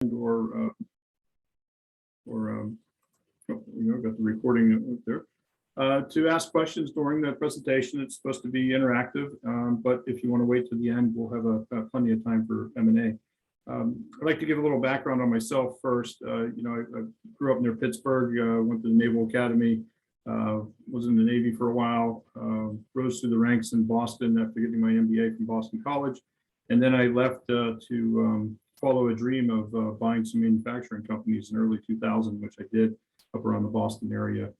got the recording up there. To ask questions during the presentation, it's supposed to be interactive, but if you want to wait to the end, we'll have plenty of time for M&A. I'd like to give a little background on myself first. I grew up near Pittsburgh, went to the Naval Academy, was in the Navy for a while, rose through the ranks in Boston after getting my MBA from Boston College. And then I left to follow a dream of buying some manufacturing companies in early 2000, which I did up around the Boston area.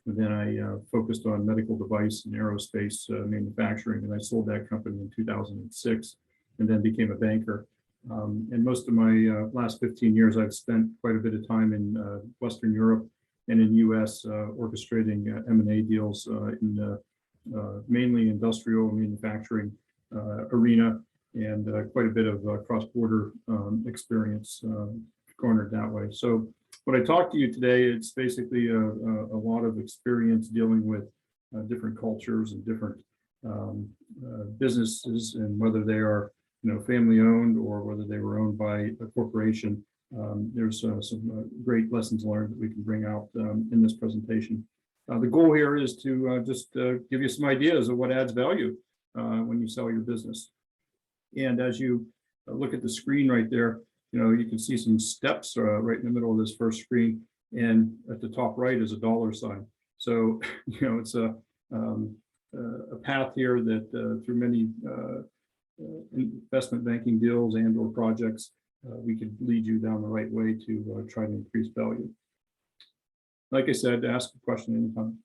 And then I focused on medical device and aerospace manufacturing, and I sold that company in 2006 and then became a banker. And most of my last 15 years, I've spent quite a bit of time in Western Europe and in US orchestrating M&A deals in mainly industrial manufacturing arena, and quite a bit of cross-border experience garnered that way. So when I talk to you today, it's basically a lot of experience dealing with different cultures and different businesses, and whether they are family owned or whether they were owned by a corporation. There's some great lessons learned that we can bring out in this presentation. The goal here is to just give you some ideas of what adds value when you sell your business. And as you look at the screen right there, you can see some steps right in the middle of this first screen, and at the top right is a dollar sign. So it's a path here that through many investment banking deals and or projects, we could lead you down the right way to try to increase value. Like I said, ask a question anytime.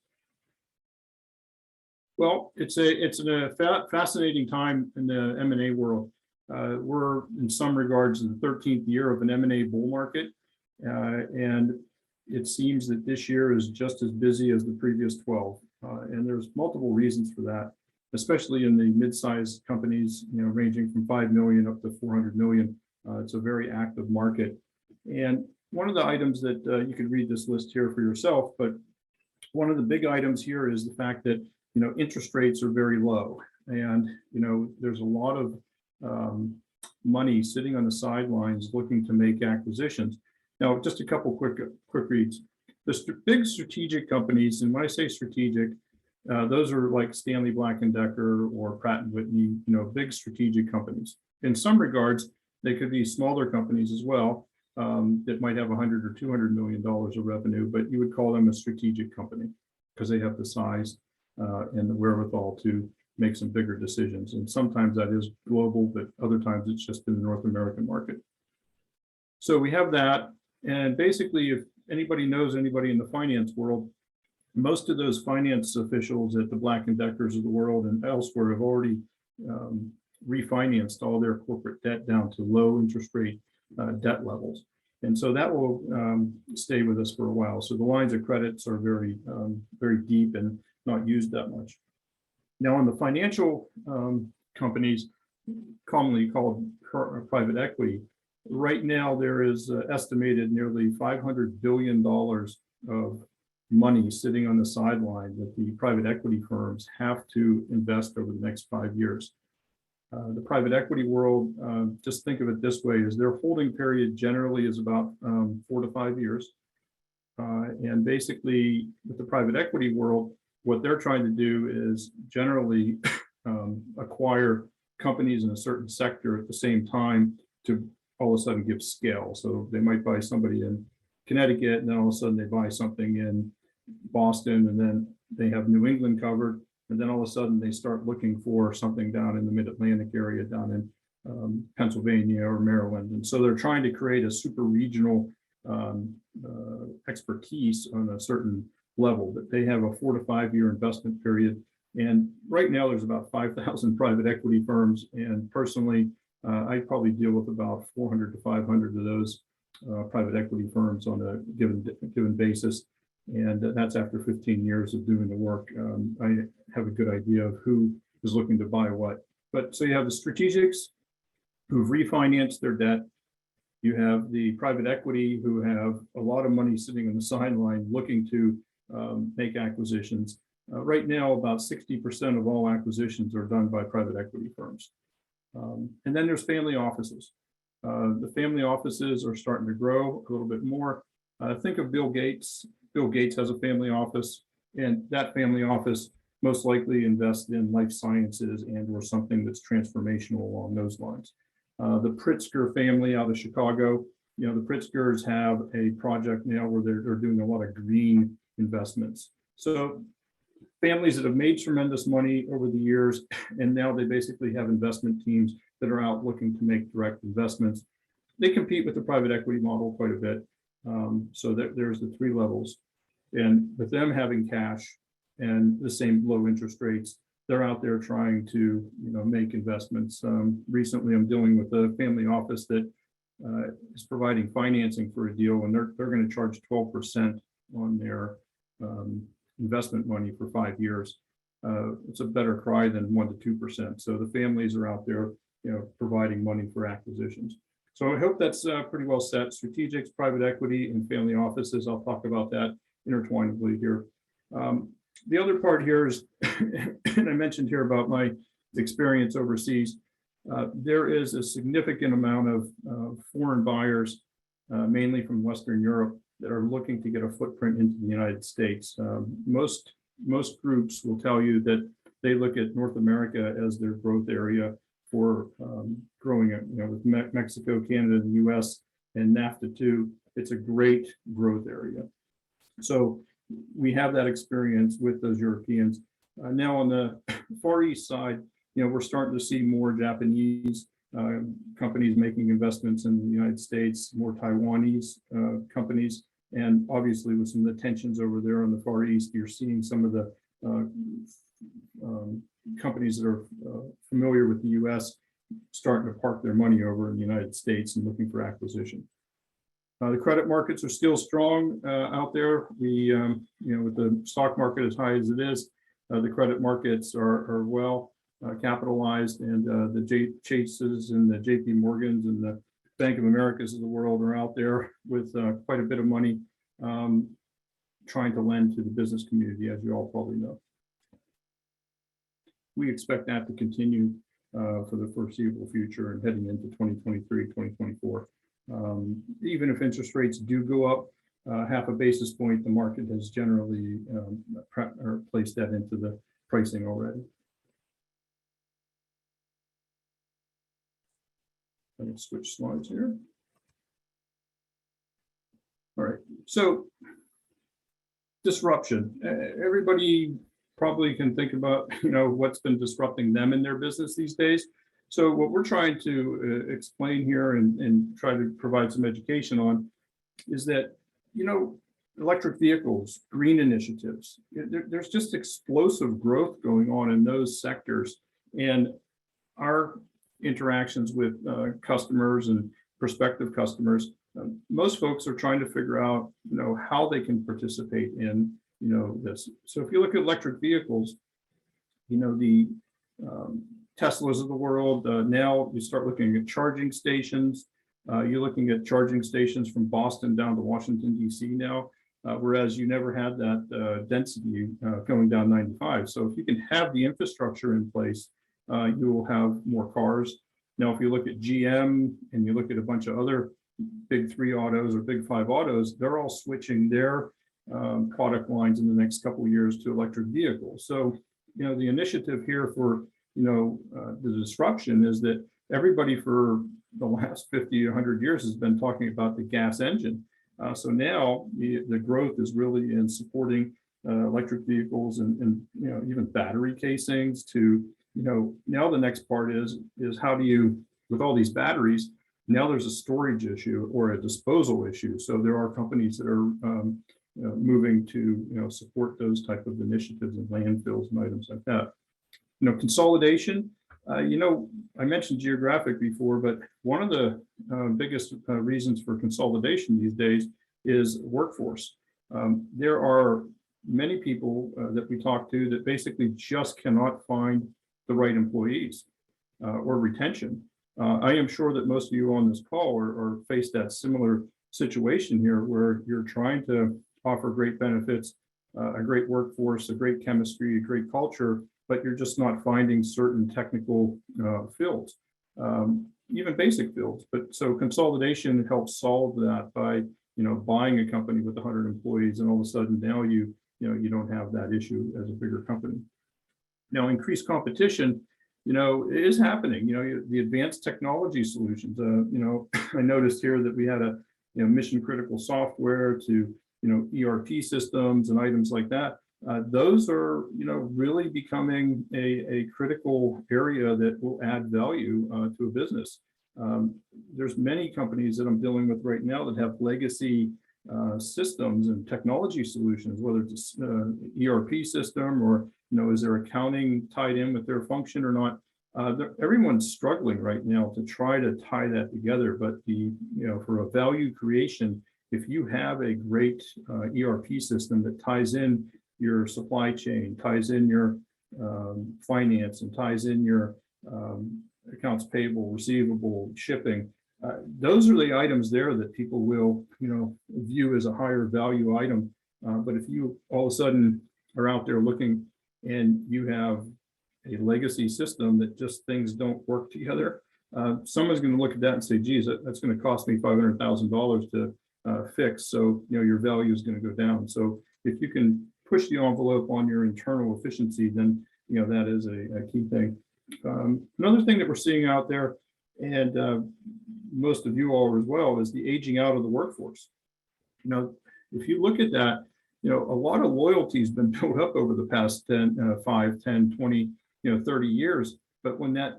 Well, it's a fascinating time in the M&A world. We're in some regards in the 13th year of an M&A bull market, and it seems that this year is just as busy as the previous 12. And there's multiple reasons for that, especially in the mid-sized companies, ranging from 5 million up to 400 million. It's a very active market. And one of the items that you could read this list here for yourself, but one of the big items here is the fact that interest rates are very low, and there's a lot of money sitting on the sidelines looking to make acquisitions. Now, just a couple quick reads. The big strategic companies, and when I say strategic, those are like Stanley Black & Decker or Pratt & Whitney, big strategic companies. In some regards, they could be smaller companies as well that might have 100 or 200 million dollars of revenue, but you would call them a strategic company because they have the size and the wherewithal to make some bigger decisions. And sometimes that is global, but other times it's just in the North American market. So we have that. And basically, if anybody knows anybody in the finance world, most of those finance officials at the Black & Deckers of the world and elsewhere have already refinanced all their corporate debt down to low interest rate debt levels. And so that will stay with us for a while. So the lines of credits are very, very deep and not used that much. Now, in the financial companies, commonly called private equity, right now there is estimated nearly $500 billion of money sitting on the sideline that the private equity firms have to invest over the next 5 years. The private equity world, just think of it this way, is their holding period generally is about 4 to 5 years. And basically, with the private equity world, what they're trying to do is generally acquire companies in a certain sector at the same time to all of a sudden give scale. So they might buy somebody in Connecticut, and then all of a sudden they buy something in Boston, and then they have New England covered, and then all of a sudden they start looking for something down in the mid-Atlantic area, down in Pennsylvania or Maryland. And so they're trying to create a super regional expertise on a certain level, that they have a 4 to 5 year investment period. And right now there's about 5,000 private equity firms. And personally, I probably deal with about 400 to 500 of those private equity firms on a given basis. And that's after 15 years of doing the work. I have a good idea of who is looking to buy what. But so you have the strategics who've refinanced their debt. You have the private equity who have a lot of money sitting on the sideline looking to make acquisitions. Right now, about 60% of all acquisitions are done by private equity firms. And then there's family offices. The family offices are starting to grow a little bit more. Think of Bill Gates. Bill Gates has a family office, and that family office most likely invests in life sciences and or something that's transformational along those lines. The Pritzker family out of Chicago, the Pritzkers have a project now where they're doing a lot of green investments. So families that have made tremendous money over the years, and now they basically have investment teams that are out looking to make direct investments. They compete with the private equity model quite a bit. So there's the three levels. And with them having cash and the same low interest rates, they're out there trying to make investments. Recently, I'm dealing with a family office that is providing financing for a deal, and they're going to charge 12% on their investment money for 5 years. It's a better cry than 1 to 2%. So the families are out there, providing money for acquisitions. So I hope that's pretty well set. Strategics, private equity, and family offices. I'll talk about that intertwinedly here. The other part here is, and I mentioned here about my experience overseas. There is a significant amount of foreign buyers, mainly from Western Europe, that are looking to get a footprint into the United States. Most groups will tell you that they look at North America as their growth area for growing it. With Mexico, Canada, and the U.S. and NAFTA too, it's a great growth area. So we have that experience with those Europeans. Now on the Far East side, we're starting to see more Japanese companies making investments in the United States, more Taiwanese companies, and obviously with some of the tensions over there on the Far East, you're seeing some of the companies that are familiar with the U.S. starting to park their money over in the United States and looking for acquisition. The credit markets are still strong out there. With the stock market as high as it is, the credit markets are well capitalized, and the Chases and the JP Morgans and the Bank of Americas of the world are out there with quite a bit of money trying to lend to the business community, as you all probably know. We expect that to continue for the foreseeable future and heading into 2023, 2024. Even if interest rates do go up half a basis point, the market has generally placed that into the pricing already. Let me switch slides here. All right, so disruption. Everybody probably can think about what's been disrupting them in their business these days. So what we're trying to explain here and try to provide some education on is that electric vehicles, green initiatives, there's just explosive growth going on in those sectors, and our interactions with customers and prospective customers, most folks are trying to figure out how they can participate in this. So if you look at electric vehicles, the Teslas of the world, now you start looking at charging stations. You're looking at charging stations from Boston down to Washington, D.C. now, whereas you never had that density going down 95. So if you can have the infrastructure in place, you will have more cars. Now, if you look at GM and you look at a bunch of other big 3 autos or big 5 autos, they're all switching their product lines in the next couple of years to electric vehicles. So, the initiative here for, the disruption is that everybody for the last 50, 100 years has been talking about the gas engine. So now the growth is really in supporting electric vehicles and even battery casings to, now the next part is how do you, with all these batteries, now there's a storage issue or a disposal issue. So there are companies that are moving to support those type of initiatives and landfills and items like that. Consolidation. I mentioned geographic before, but one of the biggest reasons for consolidation these days is workforce. There are many people that we talk to that basically just cannot find the right employees or retention. I am sure that most of you on this call are faced that similar situation here, where you're trying to offer great benefits, a great workforce, a great chemistry, a great culture, but you're just not finding certain technical fields. even basic fields. But so consolidation helps solve that by, buying a company with 100 employees, and all of a sudden now you don't have that issue as a bigger company. Now, increased competition, is happening. The advanced technology solutions. I noticed here that we had a mission critical software to ERP systems and items like that. Those are really becoming a critical area that will add value to a business. There's many companies that I'm dealing with right now that have legacy systems and technology solutions, whether it's ERP system or is their accounting tied in with their function or not. Everyone's struggling right now to try to tie that together. But for a value creation, if you have a great ERP system that ties in your supply chain, ties in your finance, and ties in your accounts payable, receivable, shipping, those are the items there that people will view as a higher value item. But if you all of a sudden are out there looking and you have a legacy system that just things don't work together, someone's going to look at that and say, geez, that's going to cost me $500,000 to fix. So your value is going to go down. So if you can push the envelope on your internal efficiency, then that is a key thing. Another thing that we're seeing out there, and most of you all as well, is the aging out of the workforce. If you look at that, a lot of loyalty has been built up over the past 5, 10, 20, 30 years. But when that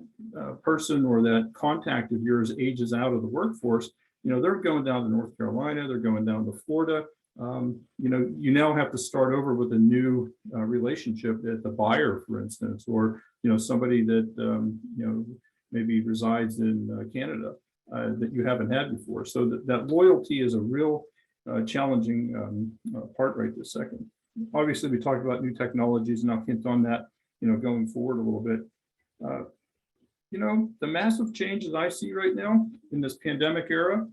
person or that contact of yours ages out of the workforce, they're going down to North Carolina, they're going down to Florida. You now have to start over with a new relationship at the buyer, for instance, or somebody that maybe resides in Canada that you haven't had before. So that loyalty is a real challenging part right this second. Obviously, we talked about new technologies, and I'll hint on that going forward a little bit. The massive changes I see right now in this pandemic era,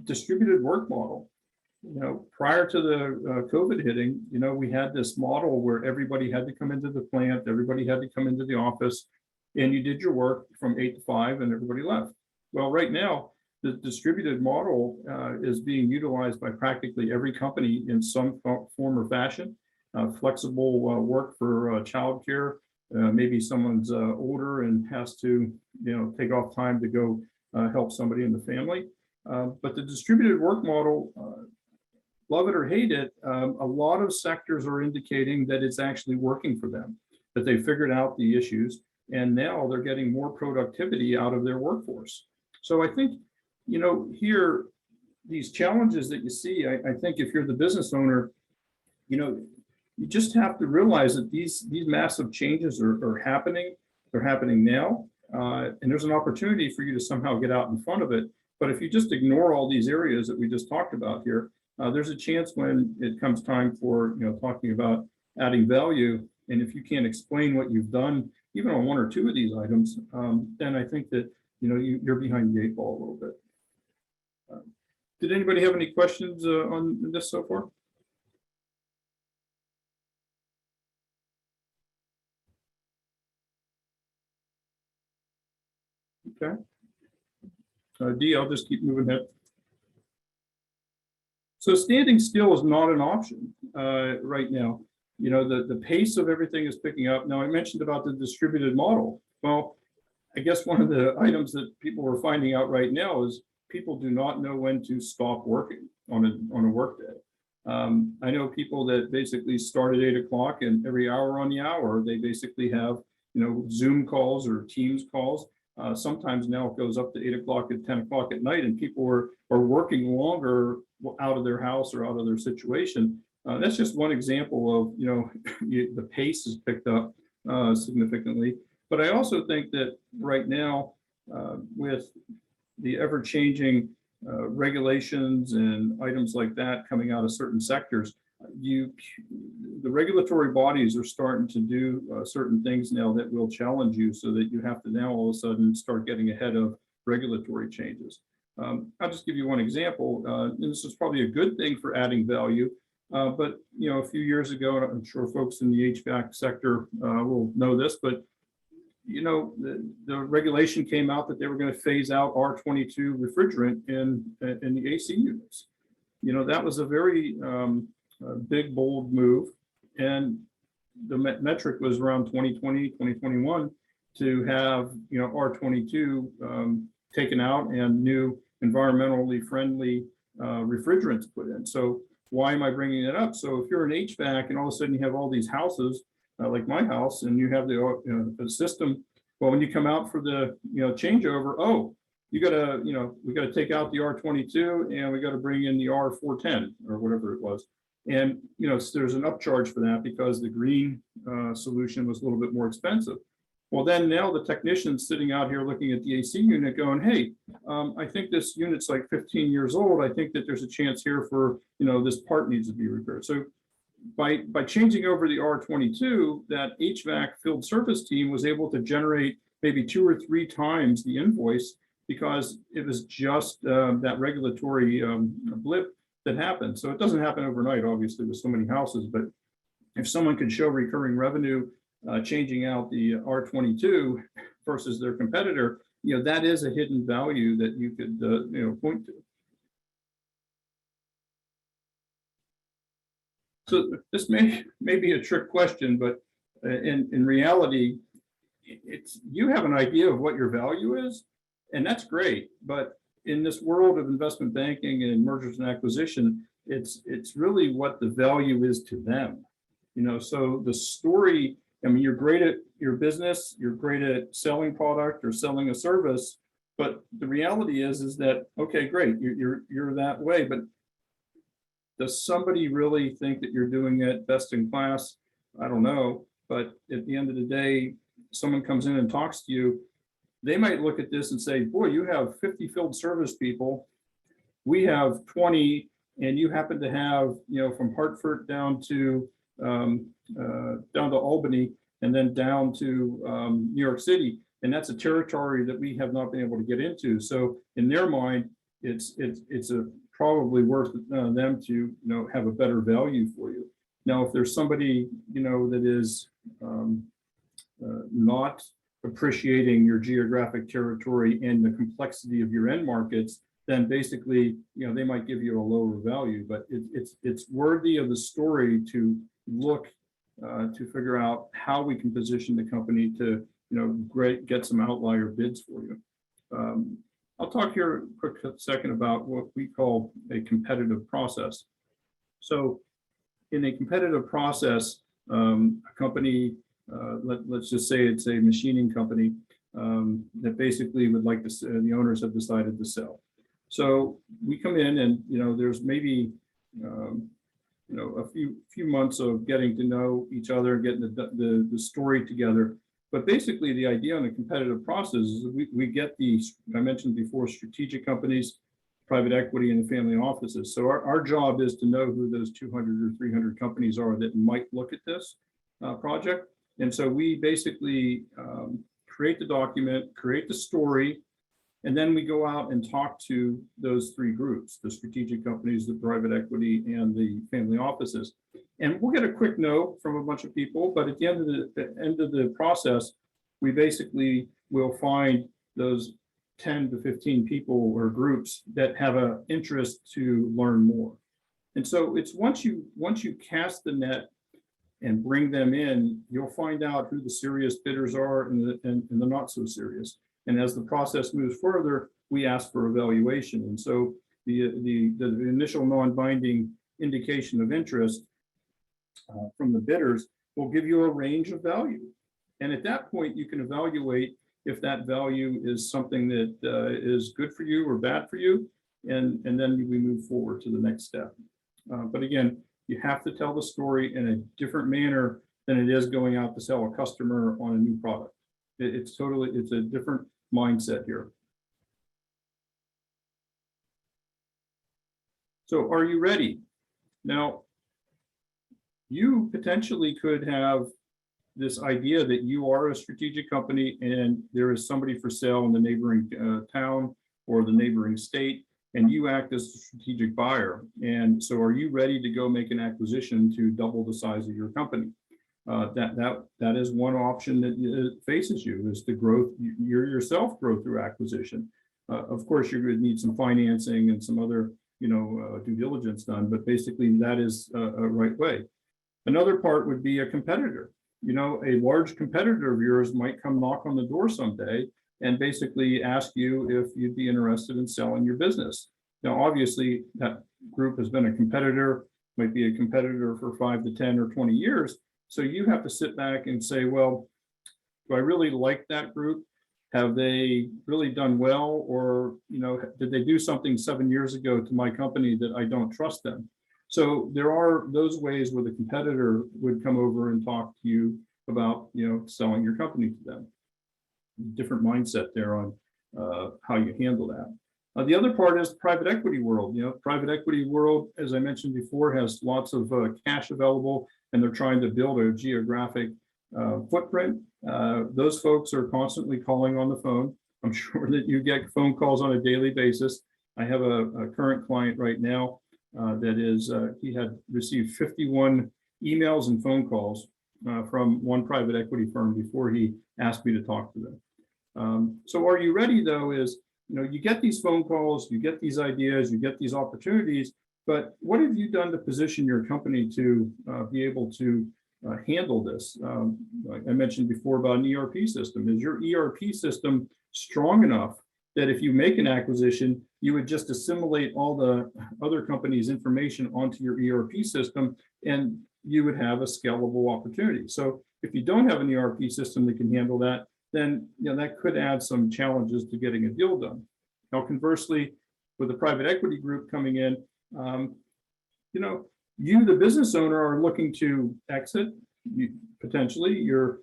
distributed work model. Prior to the COVID hitting, we had this model where everybody had to come into the plant, everybody had to come into the office, and you did your work from 8 to 5 and everybody left. Well, right now, the distributed model is being utilized by practically every company in some form or fashion. Flexible work for childcare. Maybe someone's older and has to, take off time to go help somebody in the family. But the distributed work model, love it or hate it, a lot of sectors are indicating that it's actually working for them, that they figured out the issues, and now they're getting more productivity out of their workforce. So I think, here, these challenges that you see, I think if you're the business owner, you just have to realize that these massive changes are happening. They're happening now, and there's an opportunity for you to somehow get out in front of it. But if you just ignore all these areas that we just talked about here, there's a chance when it comes time for talking about adding value, and if you can't explain what you've done, even on 1 or 2 of these items, then I think that you're behind the 8 ball a little bit. Did anybody have any questions on this so far? Okay. D, I'll just keep moving ahead. So standing still is not an option right now. The pace of everything is picking up. Now, I mentioned about the distributed model. Well, I guess one of the items that people are finding out right now is people do not know when to stop working on a work day. I know people that basically start at 8 o'clock, and every hour on the hour, they basically have Zoom calls or Teams calls. Sometimes now it goes up to 8 o'clock and 10 o'clock at night, and people are working longer out of their house or out of their situation. That's just one example of the pace has picked up significantly. But I also think that right now, with the ever-changing regulations and items like that coming out of certain sectors, the regulatory bodies are starting to do certain things now that will challenge you, so that you have to now all of a sudden start getting ahead of regulatory changes. I'll just give you one example, and this is probably a good thing for adding value. But a few years ago, and I'm sure folks in the HVAC sector will know this, but you know, the regulation came out that they were going to phase out R22 refrigerant in the AC units. You know, that was a very big, bold move. And the metric was around 2020, 2021 to have, you know, R22 taken out and new environmentally friendly refrigerants put in. So why am I bringing it up? So if you're an HVAC and all of a sudden you have all these houses like my house, and you have the system, well, when you come out for the changeover, oh, you gotta, we gotta take out the R22 and we gotta bring in the R410 or whatever it was. And there's an upcharge for that because the green solution was a little bit more expensive. Well, then now the technician's sitting out here looking at the AC unit going, hey, I think this unit's like 15 years old. I think that there's a chance here for, this part needs to be repaired. So by changing over the R22, that HVAC field service team was able to generate maybe 2 or 3 times the invoice because it was just that regulatory blip that happened. So it doesn't happen overnight, obviously, with so many houses, but if someone could show recurring revenue changing out the R22 versus their competitor, that is a hidden value that you could point to. So this may be a trick question, but in reality, you have an idea of what your value is, and that's great. But in this world of investment banking and mergers and acquisition, it's really what the value is to them. So the story. I mean, you're great at your business, you're great at selling product or selling a service, but the reality is that, okay, great, you're that way, but does somebody really think that you're doing it best in class? I don't know, but at the end of the day, someone comes in and talks to you, they might look at this and say, boy, you have 50 field service people, we have 20, and you happen to have, from Hartford down to Albany and then down to New York City, and that's a territory that we have not been able to get into. So in their mind, it's probably worth them to have a better value for you. Now, if there's somebody that is not appreciating your geographic territory and the complexity of your end markets, then basically they might give you a lower value. But it's worthy of the story to look to figure out how we can position the company to get some outlier bids for you. I'll talk here a quick second about what we call a competitive process. So in a competitive process, a company, let's just say it's a machining company that basically would like to, the owners have decided to sell. So we come in and there's maybe a few months of getting to know each other, getting the story together. But basically the idea on a competitive process is we get these, I mentioned before, strategic companies, private equity, and the family offices. So our job is to know who those 200 or 300 companies are that might look at this project. And so we basically create the document, create the story, and then we go out and talk to those 3 groups, the strategic companies, the private equity, and the family offices. And we'll get a quick no from a bunch of people, but at the end of the process, we basically will find those 10 to 15 people or groups that have an interest to learn more. And so it's once you cast the net and bring them in, you'll find out who the serious bidders are and the not so serious. And as the process moves further, we ask for evaluation. And so the initial non-binding indication of interest from the bidders will give you a range of value. And at that point, you can evaluate if that value is something that is good for you or bad for you. And then we move forward to the next step. But again, you have to tell the story in a different manner than it is going out to sell a customer on a new product. It's a different mindset here. So are you ready? Now, you potentially could have this idea that you are a strategic company and there is somebody for sale in the neighboring town or the neighboring state, and you act as a strategic buyer. And so are you ready to go make an acquisition to double the size of your company? that is one option that faces you, is to grow, you yourself grow through acquisition. Of course, you're going to need some financing and some other, due diligence done, but basically that is a right way. Another part would be a competitor. A large competitor of yours might come knock on the door someday and basically ask you if you'd be interested in selling your business. Now, obviously, that group has been a competitor, might be a competitor for 5 to 10 or 20 years. So you have to sit back and say, well, do I really like that group? Have they really done well? Or, did they do something 7 years ago to my company that I don't trust them? So there are those ways where the competitor would come over and talk to you about, selling your company to them. Different mindset there on how you handle that. The other part is the private equity world. Private equity world, as I mentioned before, has lots of cash available, and they're trying to build a geographic footprint. Those folks are constantly calling on the phone. I'm sure that you get phone calls on a daily basis. I have a current client right now that is, he had received 51 emails and phone calls from one private equity firm before he asked me to talk to them. So are you ready, though, is, you get these phone calls, you get these ideas, you get these opportunities, but what have you done to position your company to be able to handle this? Like I mentioned before about an ERP system. Is your ERP system strong enough that if you make an acquisition, you would just assimilate all the other companies' information onto your ERP system, and you would have a scalable opportunity? So if you don't have an ERP system that can handle that, then that could add some challenges to getting a deal done. Now, conversely, with a private equity group coming in, you, the business owner, are looking to exit. Potentially, you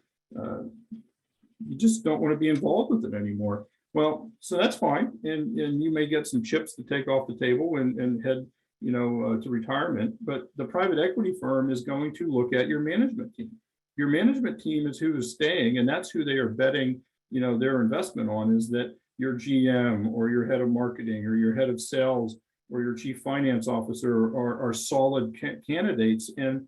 just don't want to be involved with it anymore. Well, so that's fine, and you may get some chips to take off the table and head, to retirement. But the private equity firm is going to look at your management team. Your management team is who is staying, and that's who they are betting, their investment on, is that your GM or your head of marketing or your head of sales or your chief finance officer are solid candidates. And,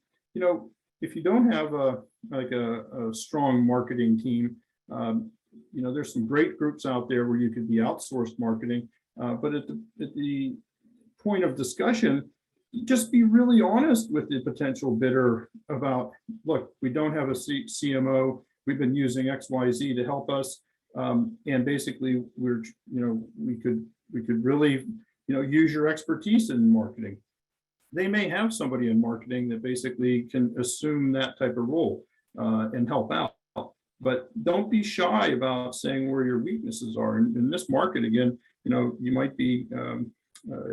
if you don't have a strong marketing team, there's some great groups out there where you could be outsourced marketing, but at the point of discussion, just be really honest with the potential bidder about, look, we don't have a CMO. We've been using XYZ to help us, and basically we could really use your expertise in marketing. They may have somebody in marketing that basically can assume that type of role and help out. But don't be shy about saying where your weaknesses are. In this market, again, you might be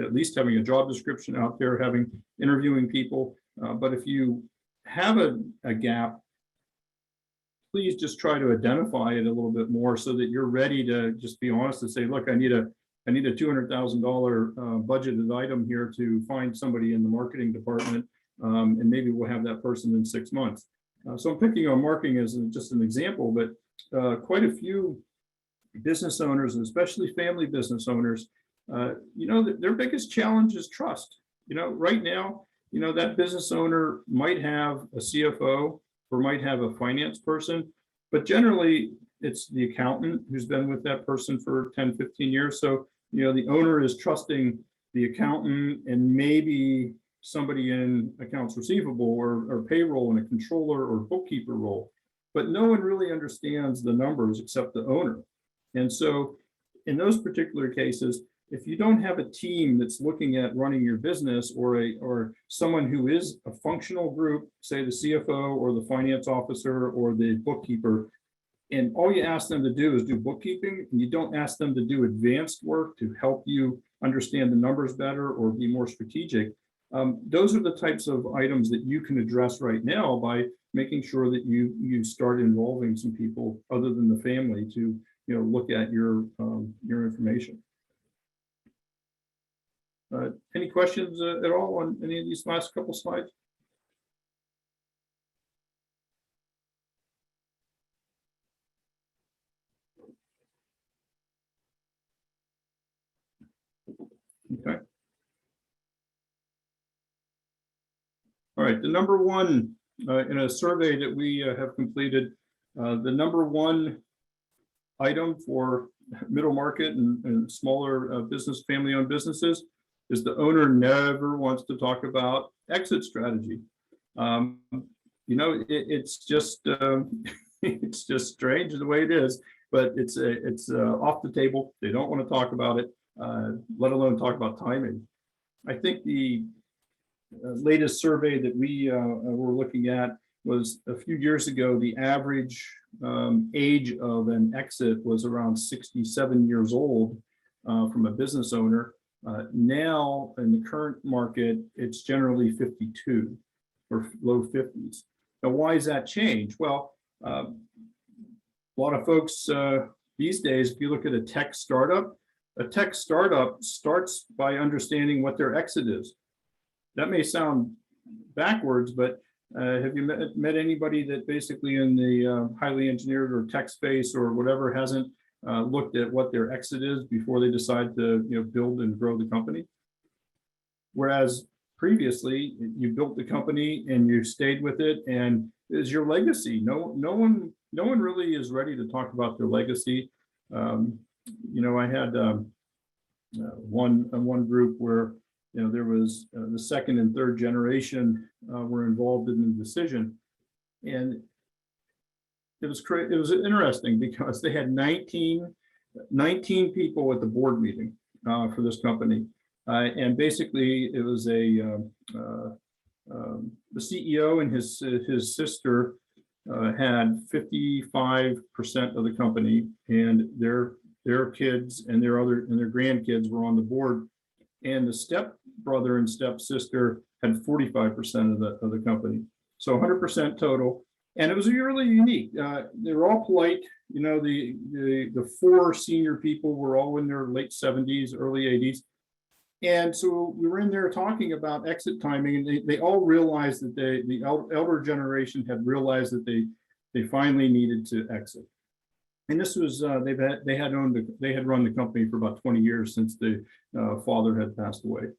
at least having a job description out there, interviewing people. But if you have a gap, please just try to identify it a little bit more so that you're ready to just be honest and say, look, I need a $200,000 budgeted item here to find somebody in the marketing department, and maybe we'll have that person in 6 months. So I'm picking on marketing as just an example, but quite a few business owners, and especially family business owners, their biggest challenge is trust. Right now, that business owner might have a CFO or might have a finance person, but generally it's the accountant who's been with that person for 10, 15 years. So, the owner is trusting the accountant and maybe somebody in accounts receivable or payroll in a controller or bookkeeper role, but no one really understands the numbers except the owner. And so in those particular cases, if you don't have a team that's looking at running your business, or someone who is a functional group, say the CFO or the finance officer or the bookkeeper, and all you ask them to do is do bookkeeping, and you don't ask them to do advanced work to help you understand the numbers better or be more strategic, those are the types of items that you can address right now by making sure that you start involving some people other than the family to look at your information. Any questions at all on any of these last couple slides? Okay. All right, the number one in a survey that we have completed, the number one item for middle market and smaller business, family-owned businesses is the owner never wants to talk about exit strategy. You know, it's just it's just strange the way it is, but it's off the table. They don't want to talk about it, let alone talk about timing. I think the latest survey that we were looking at was a few years ago. The average age of an exit was around 67 years old from a business owner. Now, in the current market, it's generally 52 or low 50s. Now, why has that changed? Well, a lot of folks these days, if you look at a tech startup starts by understanding what their exit is. That may sound backwards, but have you met anybody that basically in the highly engineered or tech space or whatever hasn't looked at what their exit is before they decide to build and grow the company? Whereas previously you built the company and you stayed with it and is your legacy. No one really is ready to talk about their legacy. I had one group where there was the second and third generation were involved in the decision, and it was interesting because they had 19 people at the board meeting for this company, and basically it was the CEO and his sister had 55% of the company, and their kids and their grandkids were on the board, and the stepbrother and stepsister had 45% of the company, so 100% total. And it was really unique. They were all polite. The four senior people were all in their late 70s, early 80s. And so we were in there talking about exit timing, and they all realized that the elder generation had realized that they finally needed to exit. And this was they had run the company for about 20 years since the father had passed away.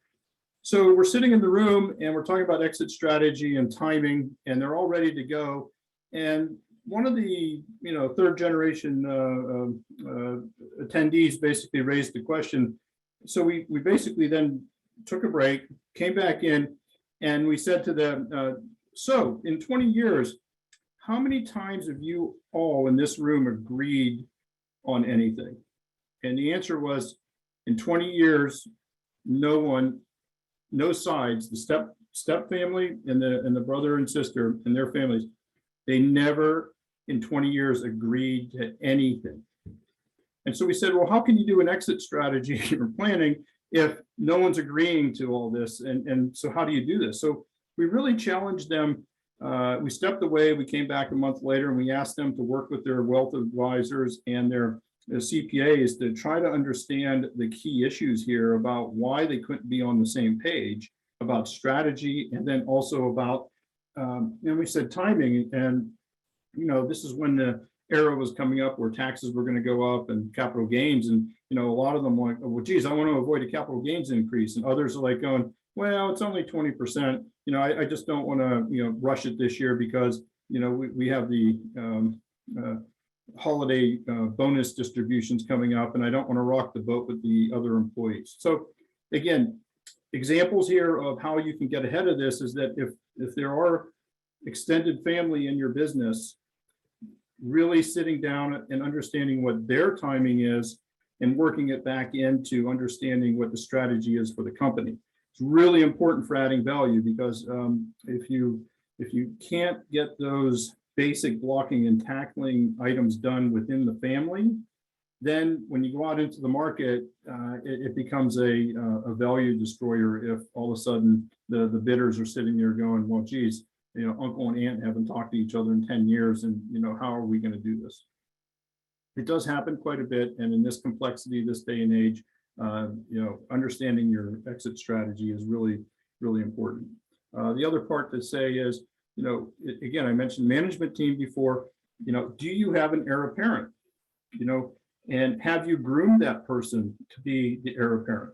So we're sitting in the room and we're talking about exit strategy and timing, and they're all ready to go. And one of the third generation attendees basically raised the question. So we basically then took a break, came back in, and we said to them, so in 20 years, how many times have you all in this room agreed on anything? And the answer was, in 20 years, no sides, the step family and the brother and sister and their families, they never in 20 years agreed to anything. And so we said, well, how can you do an exit strategy or planning if no one's agreeing to all this? And so how do you do this? So we really challenged them. We stepped away. We came back a month later and we asked them to work with their wealth advisors and their CPAs to try to understand the key issues here about why they couldn't be on the same page about strategy, and then also about, and we said timing. And, this is when the era was coming up where taxes were going to go up and capital gains. And, a lot of them were like, oh, well, geez, I want to avoid a capital gains increase. And others are like going, well, it's only 20%. I just don't want to, rush it this year because, we have the holiday bonus distributions coming up, and I don't want to rock the boat with the other employees. So again, examples here of how you can get ahead of this is that if there are extended family in your business, really sitting down and understanding what their timing is and working it back into understanding what the strategy is for the company. It's really important for adding value, because if you can't get those basic blocking and tackling items done within the family, then when you go out into the market, it becomes a value destroyer if all of a sudden the bidders are sitting there going, well, geez, uncle and aunt haven't talked to each other in 10 years, and how are we going to do this? It does happen quite a bit, and in this complexity, this day and age, understanding your exit strategy is really, really important. The other part to say is, again, I mentioned management team before. Do you have an heir apparent? And have you groomed that person to be the heir apparent?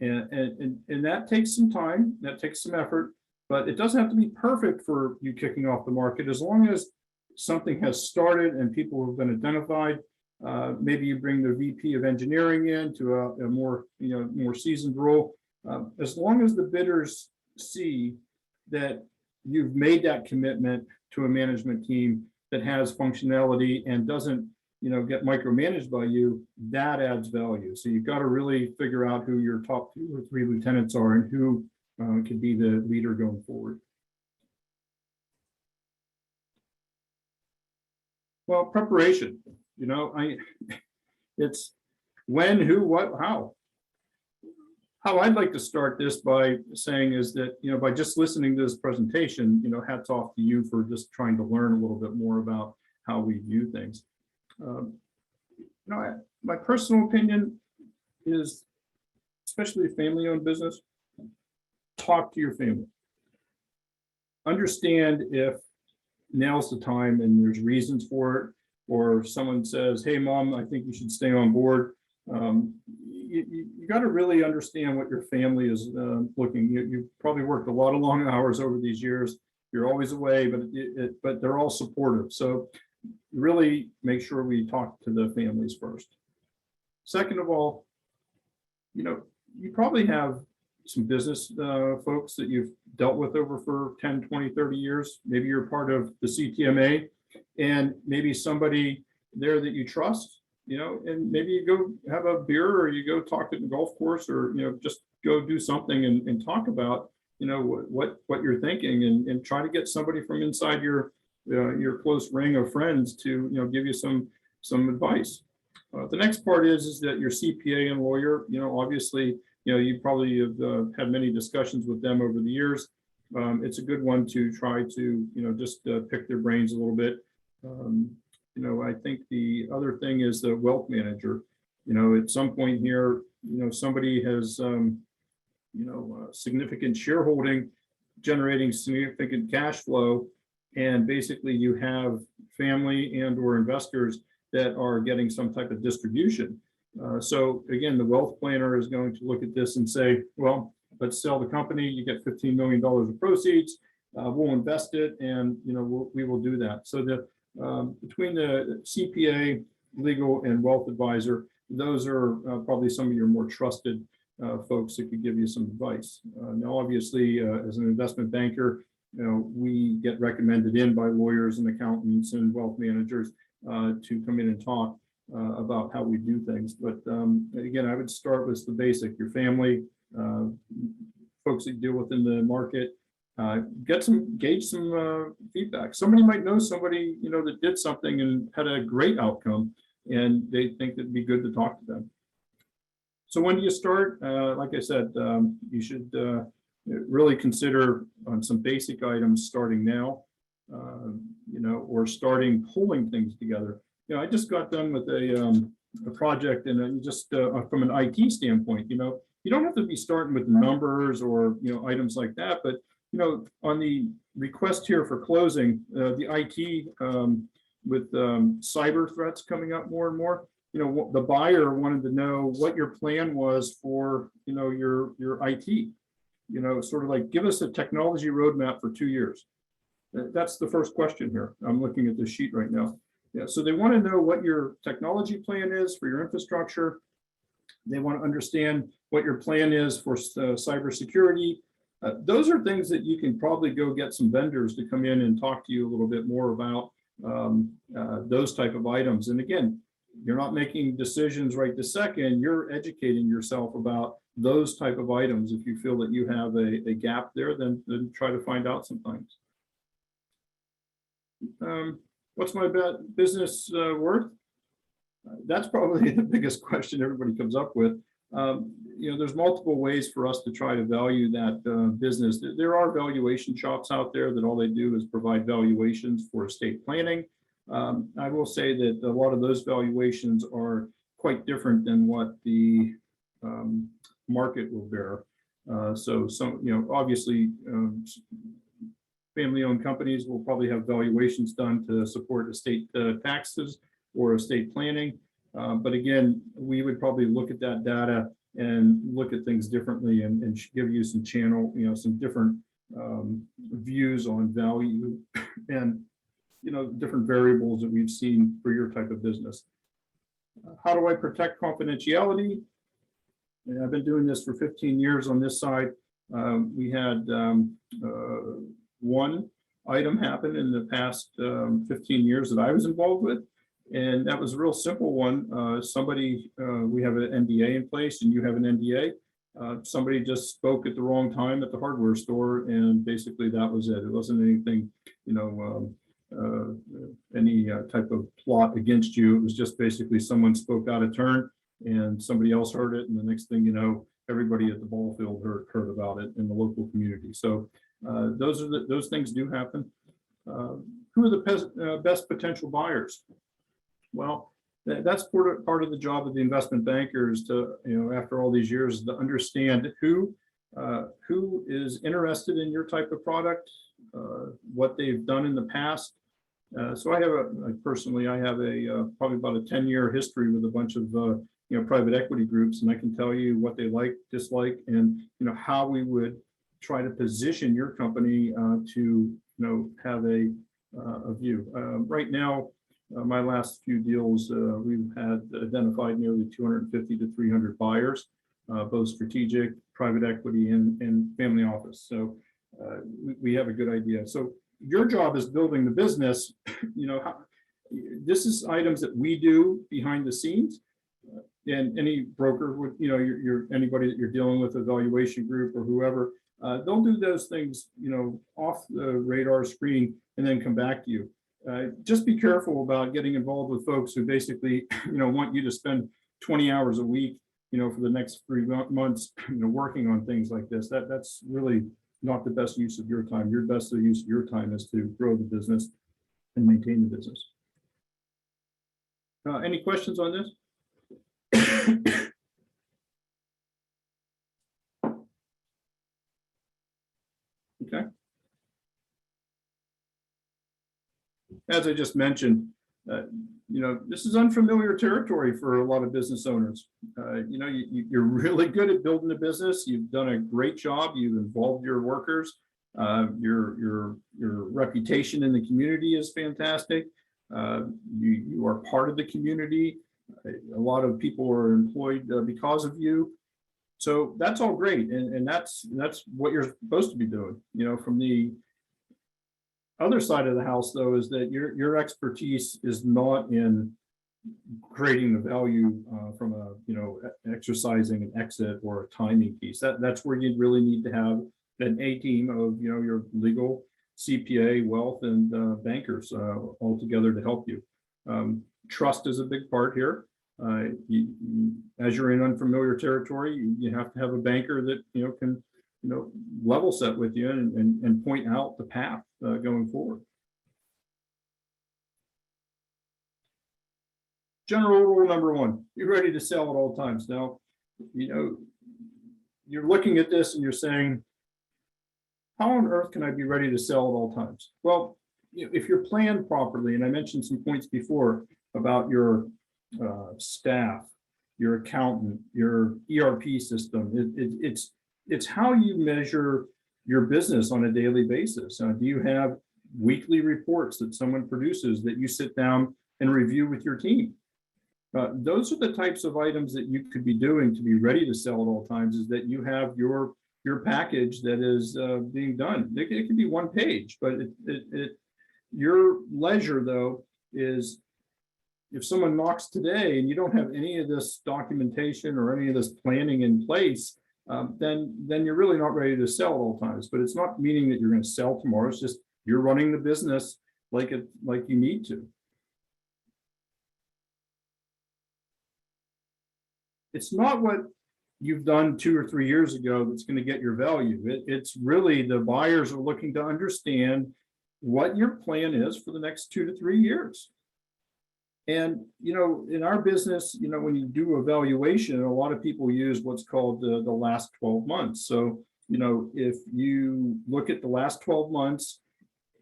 And that takes some time. That takes some effort. but it doesn't have to be perfect for you kicking off the market. As long as something has started and people have been identified, maybe you bring the VP of engineering in to a more, more seasoned role. As long as the bidders see that you've made that commitment to a management team that has functionality and doesn't, get micromanaged by you, that adds value. So you've got to really figure out who your top 2 or 3 lieutenants are and who can be the leader going forward. Well, preparation, it's when, who, what, how. How I'd like to start this by saying is that, by just listening to this presentation, hats off to you for just trying to learn a little bit more about how we view things. My personal opinion is, especially a family-owned business, talk to your family. Understand if now's the time and there's reasons for it, or someone says, hey, Mom, I think you should stay on board. You got to really understand what your family is looking. You've probably worked a lot of long hours over these years. You're always away, but they're all supportive. So really make sure we talk to the families first. Second of all, you probably have some business folks that you've dealt with over for 10, 20, 30 years. Maybe you're part of the CTMA and maybe somebody there that you trust, and maybe you go have a beer or you go talk at the golf course or, just go do something and talk about, what you're thinking and try to get somebody from inside your close ring of friends to, give you some advice. The next part is that your CPA and lawyer, obviously, you probably have had many discussions with them over the years. It's a good one to try to, just pick their brains a little bit. I think the other thing is the wealth manager. At some point here, somebody has, significant shareholding, generating significant cash flow, and basically you have family and or investors that are getting some type of distribution. So again, the wealth planner is going to look at this and say, well, let's sell the company. You get $15 million of proceeds. We'll invest it, and we will do that. So between the CPA, legal, and wealth advisor, those are probably some of your more trusted folks that could give you some advice. Now, obviously, as an investment banker, we get recommended in by lawyers and accountants and wealth managers to come in and talk about how we do things. But again, I would start with the basic: your family, folks that you deal with in the market. Gauge some feedback. Somebody might know somebody that did something and had a great outcome, and they think it'd be good to talk to them. So when do you start? Like I said, you should really consider on some basic items starting now, or starting pulling things together. I just got done with a project, and just from an IT standpoint, you don't have to be starting with numbers or items like that, but on the request here for closing, the IT with cyber threats coming up more and more, the buyer wanted to know what your plan was for your IT. Sort of like, give us a technology roadmap for 2 years. That's the first question here. I'm looking at the sheet right now. Yeah, so they want to know what your technology plan is for your infrastructure. They want to understand what your plan is for cybersecurity. Those are things that you can probably go get some vendors to come in and talk to you a little bit more about those type of items. And again, you're not making decisions right this second. You're educating yourself about those type of items. If you feel that you have a gap there, then try to find out some things. What's my business worth? That's probably the biggest question everybody comes up with. There's multiple ways for us to try to value that business. There are valuation shops out there that all they do is provide valuations for estate planning. I will say that a lot of those valuations are quite different than what the market will bear. So some, obviously, family-owned companies will probably have valuations done to support estate taxes or estate planning. But again, we would probably look at that data and look at things differently and give you some some different views on value and, different variables that we've seen for your type of business. How do I protect confidentiality? And I've been doing this for 15 years on this side. We had one item happen in the past 15 years that I was involved with. And that was a real simple one. We have an NDA in place and you have an NDA. Somebody just spoke at the wrong time at the hardware store, and basically that was it. It wasn't anything, any type of plot against you. It was just basically someone spoke out of turn and somebody else heard it. And the next thing you know, everybody at the ball field heard about it in the local community. So those things do happen. Who are the best potential buyers? Well, that's part of the job of the investment banker is to, after all these years, to understand who is interested in your type of product, what they've done in the past. So I have personally, I have probably about a 10-year history with a bunch of private equity groups, and I can tell you what they like, dislike, and how we would try to position your company to have a view. Right now, my last few deals, we've had identified nearly 250 to 300 buyers, both strategic, private equity, and family office. So we have a good idea. So your job is building the business. This is items that we do behind the scenes. And any broker would, anybody that you're dealing with, a valuation group or whoever, they'll do those things, off the radar screen and then come back to you. Just be careful about getting involved with folks who basically, want you to spend 20 hours a week, for the next 3 months, working on things like this. That's really not the best use of your time. Your best use of your time is to grow the business and maintain the business. Any questions on this? Okay. As I just mentioned, this is unfamiliar territory for a lot of business owners. You're really good at building a business. You've done a great job. You've involved your workers. Your reputation in the community is fantastic. You are part of the community. A lot of people are employed because of you. So that's all great, and that's what you're supposed to be doing. From the other side of the house, though, is that your expertise is not in creating the value from a exercising an exit or a timing piece. That's where you really need to have an A team of your legal, CPA, wealth, and bankers all together to help you. Trust is a big part here. As you're in unfamiliar territory, you have to have a banker that can level set with you and point out the path going forward. General rule number one: be ready to sell at all times. Now, you're looking at this and you're saying, how on earth can I be ready to sell at all times? Well, if you're planned properly, and I mentioned some points before about your staff, your accountant, your ERP system, it's how you measure your business on a daily basis. Do you have weekly reports that someone produces that you sit down and review with your team? Those are the types of items that you could be doing to be ready to sell at all times, is that you have your package that is being done. It could be one page, but your leisure, though, is if someone knocks today and you don't have any of this documentation or any of this planning in place, then you're really not ready to sell at all times. But it's not meaning that you're going to sell tomorrow. It's just you're running the business like you need to. It's not what you've done 2 or 3 years ago that's going to get your value. It's really the buyers are looking to understand what your plan is for the next 2 to 3 years. And, in our business, when you do evaluation, a lot of people use what's called the last 12 months. So, if you look at the last 12 months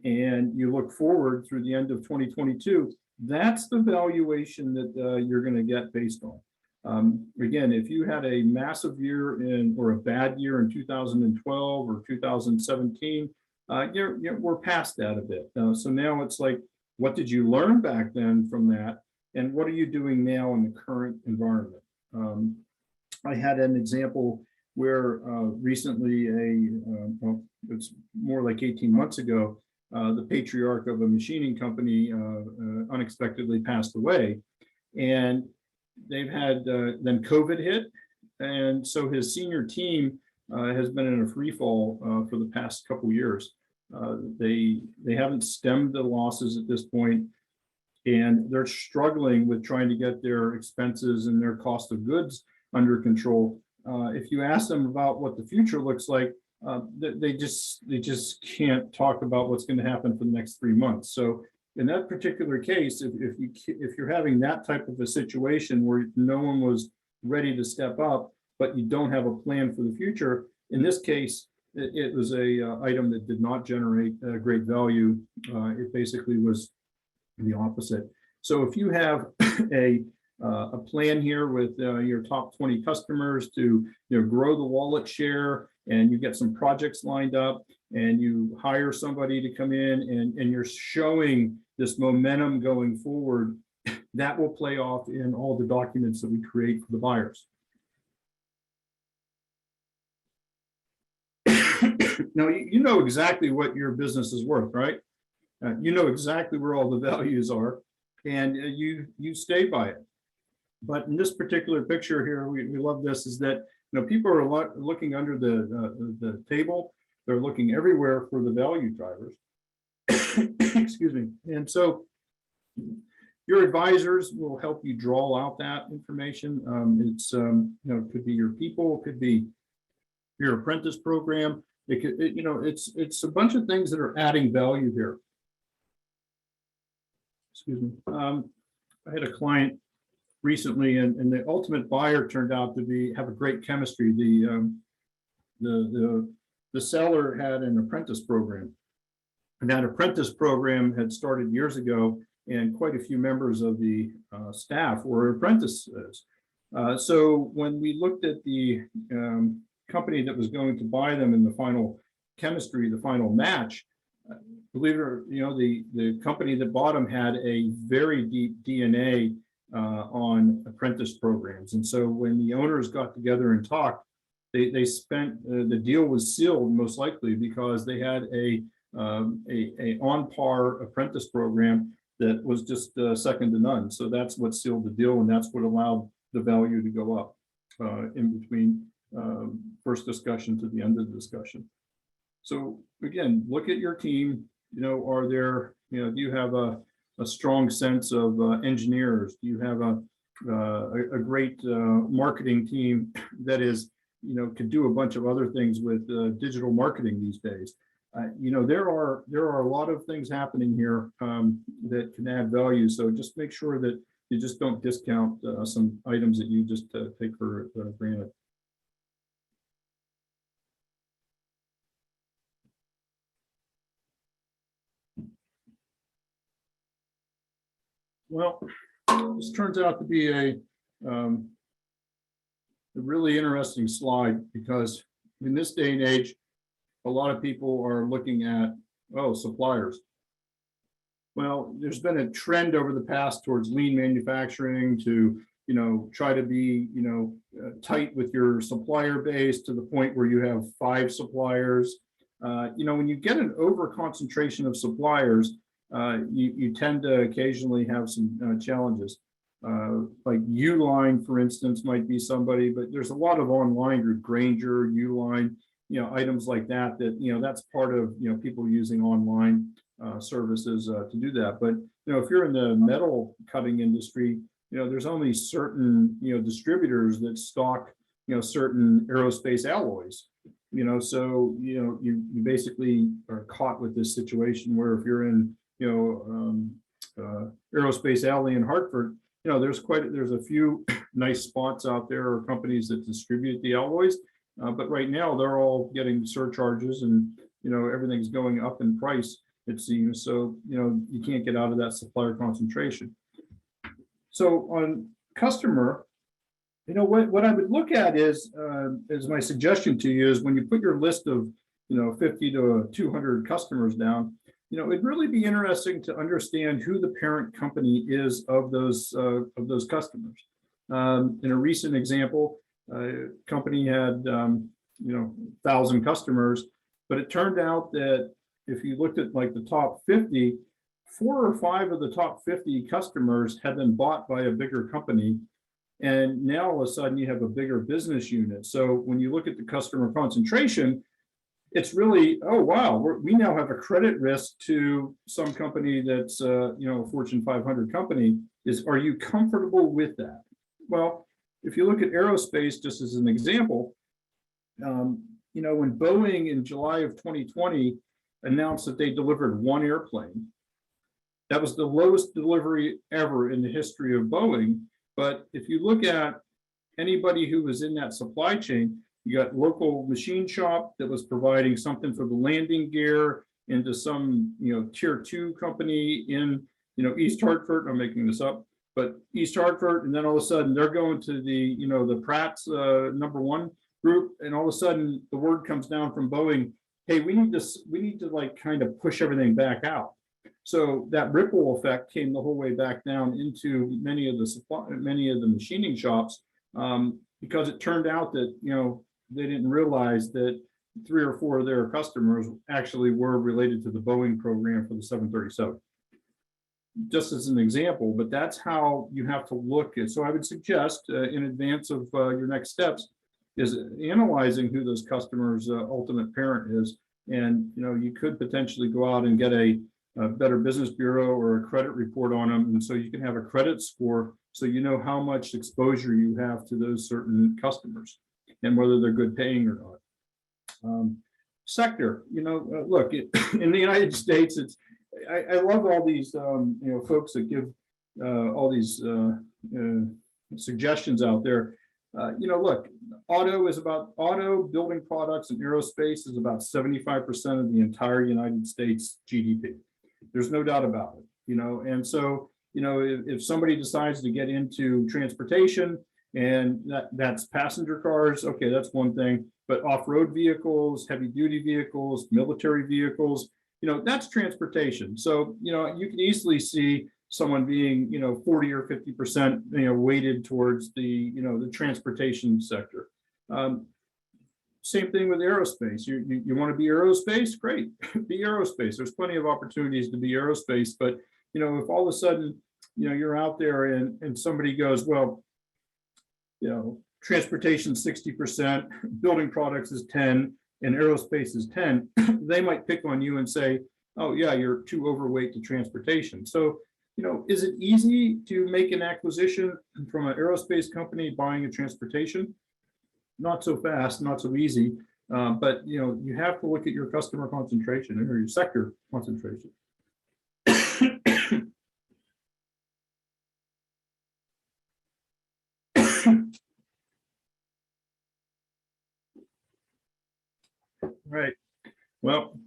and you look forward through the end of 2022, that's the valuation that you're going to get based on. Again, if you had a massive year or a bad year in 2012 or 2017, we're past that a bit. So now it's like, what did you learn back then from that? And what are you doing now in the current environment? I had an example where recently, well, it's more like 18 months ago, the patriarch of a machining company unexpectedly passed away. And they've had, then COVID hit. And so his senior team has been in a free fall for the past couple of years. They haven't stemmed the losses at this point, and they're struggling with trying to get their expenses and their cost of goods under control. If you ask them about what the future looks like, they just can't talk about what's going to happen for the next 3 months. So in that particular case, if you're having that type of a situation where no one was ready to step up, but you don't have a plan for the future, in this case, it was a item that did not generate great value. It basically was the opposite. So if you have a plan here with your top 20 customers to grow the wallet share, and you get some projects lined up, and you hire somebody to come in, and you're showing this momentum going forward, that will play off in all the documents that we create for the buyers. Now, you know exactly what your business is worth, right? You know exactly where all the values are, and you stay by it. But in this particular picture here, we love this, is that people are looking under the table. They're looking everywhere for the value drivers. Excuse me. And so your advisors will help you draw out that information. It's it could be your people, it could be your apprentice program. It could, it's a bunch of things that are adding value here. Excuse me. I had a client recently, and the ultimate buyer turned out to have a great chemistry. The seller had an apprentice program, and that apprentice program had started years ago, and quite a few members of the staff were apprentices. So when we looked at the company that was going to buy them in the final chemistry, the final match, believe it or not, the company that bought them had a very deep DNA on apprentice programs. And so when the owners got together and talked, they spent, the deal was sealed most likely because they had a on par apprentice program that was just second to none. So that's what sealed the deal, and that's what allowed the value to go up in between first discussion to the end of the discussion. So again, look at your team. Are there, do you have a strong sense of engineers? Do you have a great marketing team that is, could do a bunch of other things with digital marketing these days? There are a lot of things happening here that can add value. So just make sure that you just don't discount some items that you just take for granted. Well, this turns out to be a really interesting slide, because in this day and age, a lot of people are looking at, suppliers. Well, there's been a trend over the past towards lean manufacturing to, try to be, tight with your supplier base to the point where you have 5 suppliers. When you get an over concentration of suppliers, you tend to occasionally have some challenges. Like Uline, for instance, might be somebody, but there's a lot of online group, Granger, Uline, items like that, that's part of, people using online services to do that. But, if you're in the metal cutting industry, there's only certain, distributors that stock, certain aerospace alloys. So, you basically are caught with this situation where if you're in, Aerospace Alley in Hartford, there's a few nice spots out there or companies that distribute the alloys, but right now they're all getting surcharges, and everything's going up in price, it seems. So you can't get out of that supplier concentration. So on customer, What I would look at is my suggestion to you is when you put your list of 50 to 200 customers down, it'd really be interesting to understand who the parent company is of those customers. In a recent example, a company had 1,000 customers, but it turned out that if you looked at like the top 50, 4 or 5 of the top 50 customers had been bought by a bigger company. And now all of a sudden you have a bigger business unit. So when you look at the customer concentration, it's really, oh, wow, we now have a credit risk to some company that's, a Fortune 500 company. Are you comfortable with that? Well, if you look at aerospace, just as an example, when Boeing in July of 2020 announced that they delivered 1 airplane, that was the lowest delivery ever in the history of Boeing. But if you look at anybody who was in that supply chain, you got local machine shop that was providing something for the landing gear into some, tier 2 company in, East Hartford. I'm making this up, but East Hartford. And then all of a sudden they're going to the, the Pratt's #1 group. And all of a sudden the word comes down from Boeing, hey, we need to like kind of push everything back out. So that ripple effect came the whole way back down into many of the machining shops, because it turned out that they didn't realize that 3 or 4 of their customers actually were related to the Boeing program for the 737. Just as an example, but that's how you have to look at. So I would suggest in advance of your next steps is analyzing who those customers' ultimate parent is, and you could potentially go out and get a Better Business Bureau or a credit report on them, and so you can have a credit score so you know how much exposure you have to those certain customers and whether they're good paying or not. Sector, look, in the United States, I love all these folks that give all these suggestions out there. Look, auto, building products, and aerospace is about 75% of the entire United States GDP. There's no doubt about it, and so, if somebody decides to get into transportation and that's passenger cars, okay, that's one thing, but off-road vehicles, heavy duty vehicles, military vehicles, that's transportation. So, you can easily see someone being, 40 or 50%, weighted towards the, the transportation sector. Same thing with aerospace. You want to be aerospace? Great, be aerospace. There's plenty of opportunities to be aerospace. But, if all of a sudden, you're out there and somebody goes, well, transportation 60%, building products is 10, and aerospace is 10, they might pick on you and say, oh, yeah, you're too overweight to transportation. So, is it easy to make an acquisition from an aerospace company buying a transportation? Not so fast, not so easy, but you have to look at your customer concentration or your sector concentration. Right. Well,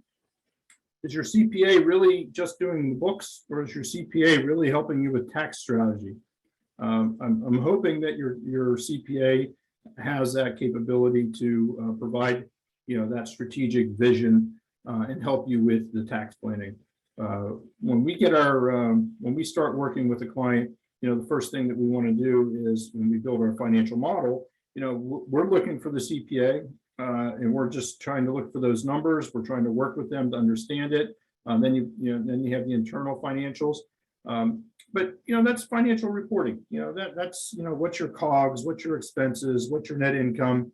is your CPA really just doing the books, or is your CPA really helping you with tax strategy? I'm hoping that your CPA has that capability to provide, that strategic vision and help you with the tax planning. When we start working with a client, the first thing that we want to do is when we build our financial model, we're looking for the CPA. And we're just trying to look for those numbers. We're trying to work with them to understand it. Then you have the internal financials. But that's financial reporting. That's what's your COGS, what's your expenses, what's your net income.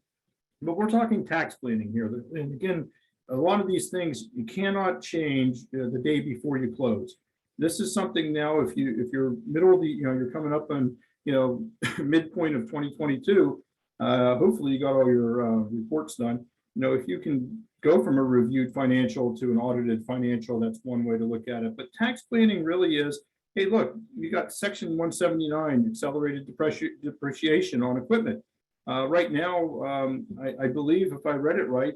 But we're talking tax planning here. And again, a lot of these things you cannot change the day before you close. This is something now. If you're middle of the you're coming up on midpoint of 2022. Hopefully you got all your reports done. If you can go from a reviewed financial to an audited financial, that's one way to look at it. But tax planning really is, hey, look, you got Section 179, accelerated depreciation on equipment. Right now, I believe, if I read it right,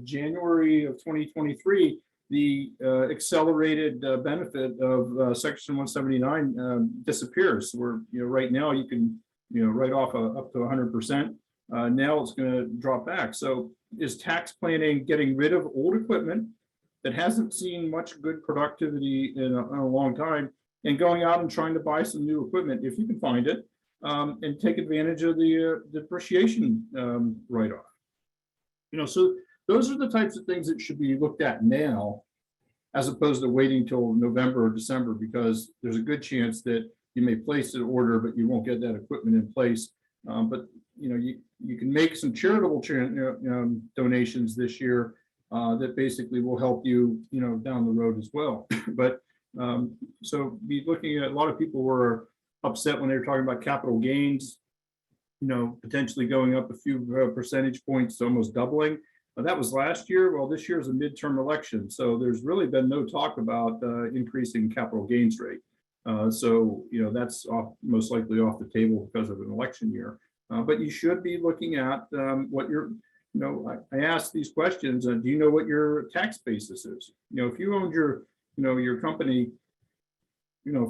January of 2023, the accelerated benefit of Section 179 disappears. Where right now you can right off up to 100%. Now it's going to drop back. So is tax planning getting rid of old equipment that hasn't seen much good productivity in a long time, and going out and trying to buy some new equipment if you can find it, and take advantage of the depreciation write-off? So those are the types of things that should be looked at now, as opposed to waiting till November or December, because there's a good chance that you may place an order, but you won't get that equipment in place. But you can make some charitable donations this year that basically will help you, down the road as well. But so be looking at, a lot of people were upset when they were talking about capital gains, potentially going up a few percentage points, almost doubling. That was last year. Well, this year is a midterm election, so there's really been no talk about increasing capital gains rate. So that's most likely off the table because of an election year. But you should be looking at what your, I ask these questions. Do you know what your tax basis is? If you owned your, your company,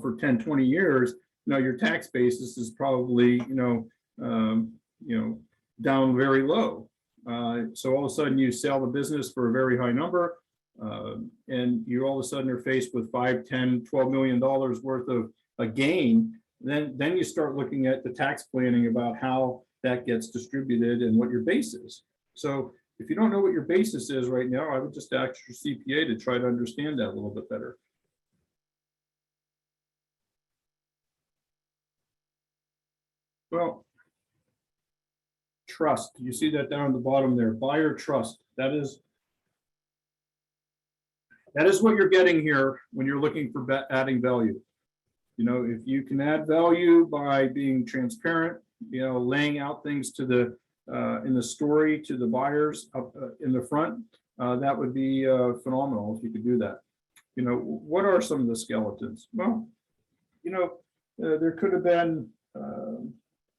for 10, 20 years, your tax basis is probably, down very low. So all of a sudden you sell the business for a very high number, and you all of a sudden are faced with $5, $10, $12 million worth of a gain. Then you start looking at the tax planning about how that gets distributed and what your base is. So if you don't know what your basis is right now, I would just ask your CPA to try to understand that a little bit better. Well, trust, you see that down at the bottom there, buyer trust. That is what you're getting here when you're looking for adding value. If you can add value by being transparent, laying out things to the in the story to the buyers up in the front, that would be phenomenal if you could do that. What are some of the skeletons? Well, there could have been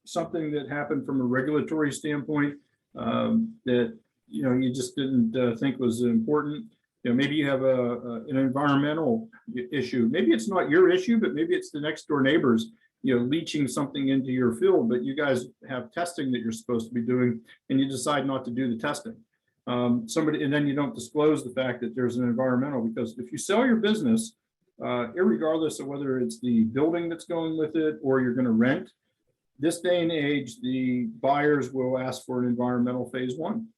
something that happened from a regulatory standpoint that you just didn't think was important. Maybe you have an environmental issue. Maybe it's not your issue, but maybe it's the next door neighbors, leaching something into your field, but you guys have testing that you're supposed to be doing, and you decide not to do the testing. And then you don't disclose the fact that there's an environmental, because if you sell your business, irregardless of whether it's the building that's going with it or you're going to rent, this day and age, the buyers will ask for an environmental phase one.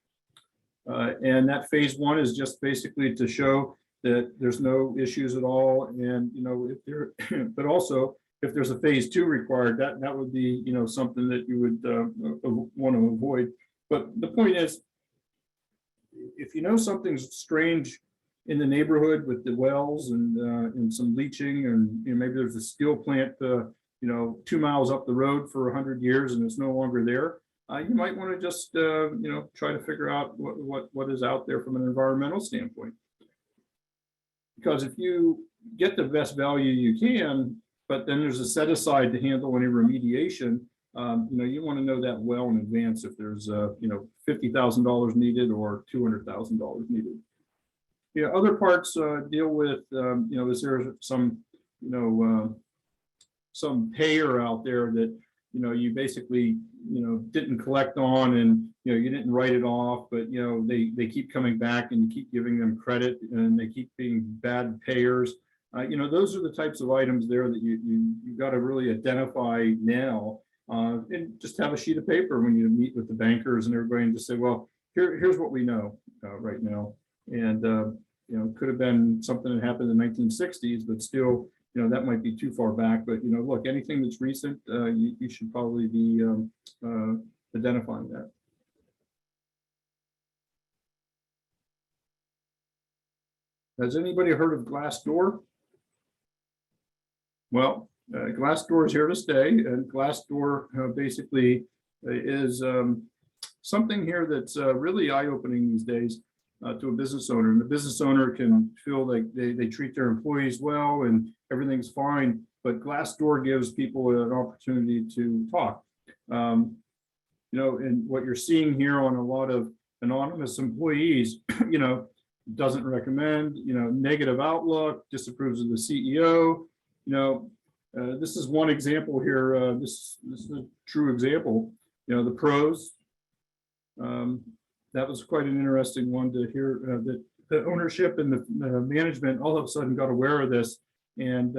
And that phase one is just basically to show that there's no issues at all. And, if there, but also if there's a phase two required, that would be, something that you would want to avoid. But the point is, if something's strange in the neighborhood with the wells and some leaching, and maybe there's a steel plant 2 miles up the road for 100 years and it's no longer there, you might want to just try to figure out what is out there from an environmental standpoint. Because if you get the best value you can, but then there's a set aside to handle any remediation, you want to know that well in advance if there's $50,000 needed or $200,000 needed. Other parts deal with is there some payer out there that you basically didn't collect on, and you didn't write it off, but they keep coming back and you keep giving them credit and they keep being bad payers. Those are the types of items there that you got to really identify now, and just have a sheet of paper when you meet with the bankers and everybody, and just say, well, here's what we know right now. And could have been something that happened in the 1960s, but still that might be too far back. But look, anything that's recent, you should probably be identifying that. Has anybody heard of Glassdoor? Well, Glassdoor is here to stay, and Glassdoor basically is something here that's really eye-opening these days to a business owner. And the business owner can feel like they treat their employees well and everything's fine, but Glassdoor gives people an opportunity to talk. And what you're seeing here on a lot of anonymous employees, doesn't recommend, negative outlook, disapproves of the CEO, This is one example here. This is a true example. You know, the pros. That was quite an interesting one to hear, that the ownership and the management all of a sudden got aware of this, and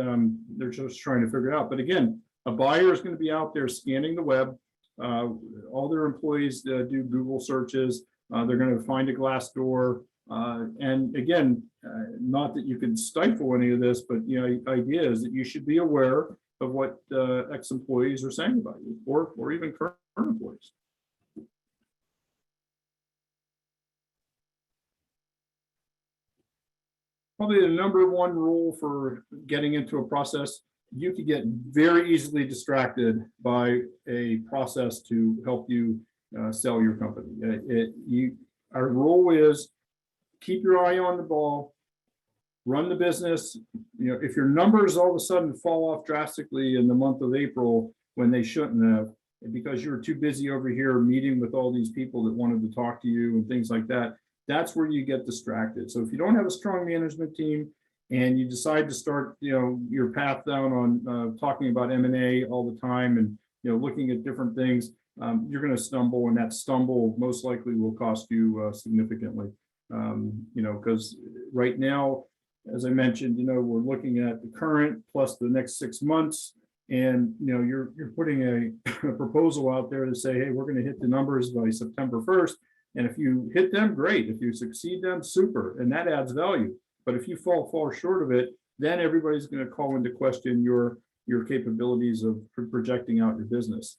they're just trying to figure it out. But again, a buyer is going to be out there scanning the web. All their employees do Google searches. They're going to find a Glassdoor. And again, not that you can stifle any of this, but you know, the idea is that you should be aware of what ex-employees are saying about you, or even current employees. Probably the number one rule for getting into a process: you could get very easily distracted by a process to help you sell your company. Our rule is keep your eye on the ball, run the business. You know, if your numbers all of a sudden fall off drastically in the month of April when they shouldn't have, because you were too busy over here meeting with all these people that wanted to talk to you and things like that, that's where you get distracted. So if you don't have a strong management team and you decide to start, you know, your path down on talking about M&A all the time and, you know, looking at different things, you're going to stumble, and that stumble most likely will cost you significantly. You know, because right now, as I mentioned, you know, we're looking at the current plus the next 6 months, and you know, you're putting a proposal out there to say, hey, we're going to hit the numbers by September 1st. And if you hit them, great. If you succeed them, super. And that adds value. But if you fall short of it, then everybody's going to call into question your capabilities of projecting out your business.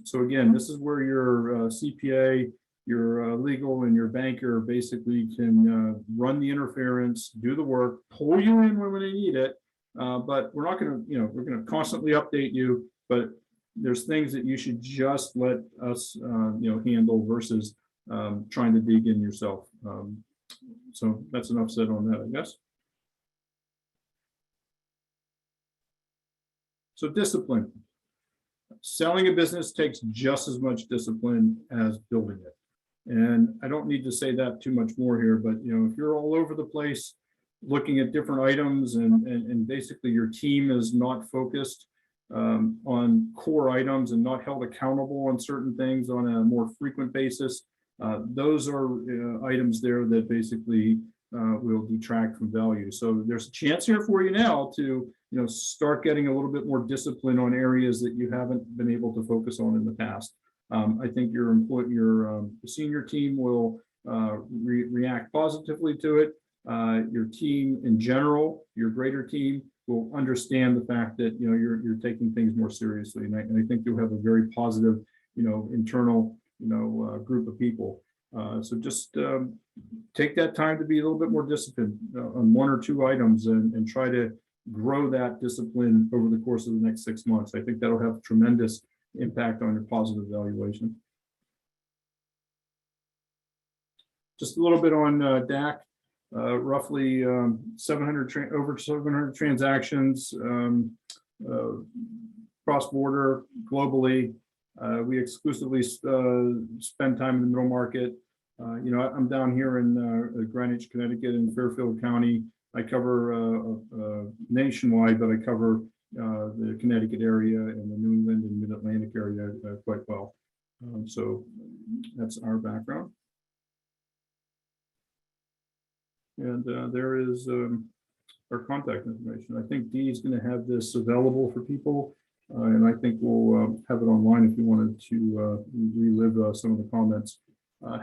So again, this is where your CPA, your legal, and your banker basically can run the interference, do the work, pull you in when they need it. But we're not going to, you know, we're going to constantly update you. But there's things that you should just let us, you know, handle versus trying to dig in yourself. So that's enough said on that, I guess. So discipline. Selling a business takes just as much discipline as building it. And I don't need to say that too much more here, but you know, if you're all over the place looking at different items and basically your team is not focused on core items and not held accountable on certain things on a more frequent basis, those are items there that basically will detract from value. So there's a chance here for you now to, you know, start getting a little bit more discipline on areas that you haven't been able to focus on in the past. I think your senior team will react positively to it. Your team in general, your greater team, will understand the fact that, you know, you're taking things more seriously, and I think you'll have a very positive, you know, internal, you know, group of people. So just take that time to be a little bit more disciplined on 1 or 2 items, and try to grow that discipline over the course of the next 6 months. I think that'll have tremendous impact on your positive valuation. Just a little bit on DAK. Roughly over 700 transactions cross-border globally. We exclusively spend time in the middle market. You know, I'm down here in Greenwich, Connecticut, in Fairfield County. I cover nationwide, but I cover the Connecticut area and the New England and Mid-Atlantic area quite well. So that's our background. And there is our contact information. I think Dee is going to have this available for people, and I think we'll have it online if you wanted to relive some of the comments.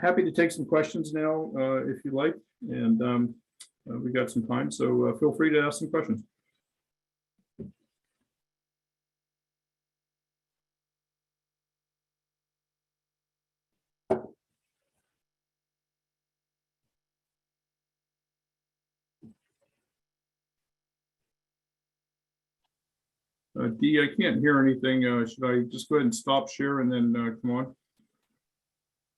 Happy to take some questions now if you like, and we got some time, so feel free to ask some questions. Dee, I can't hear anything. Should I just go ahead and stop share and then come on?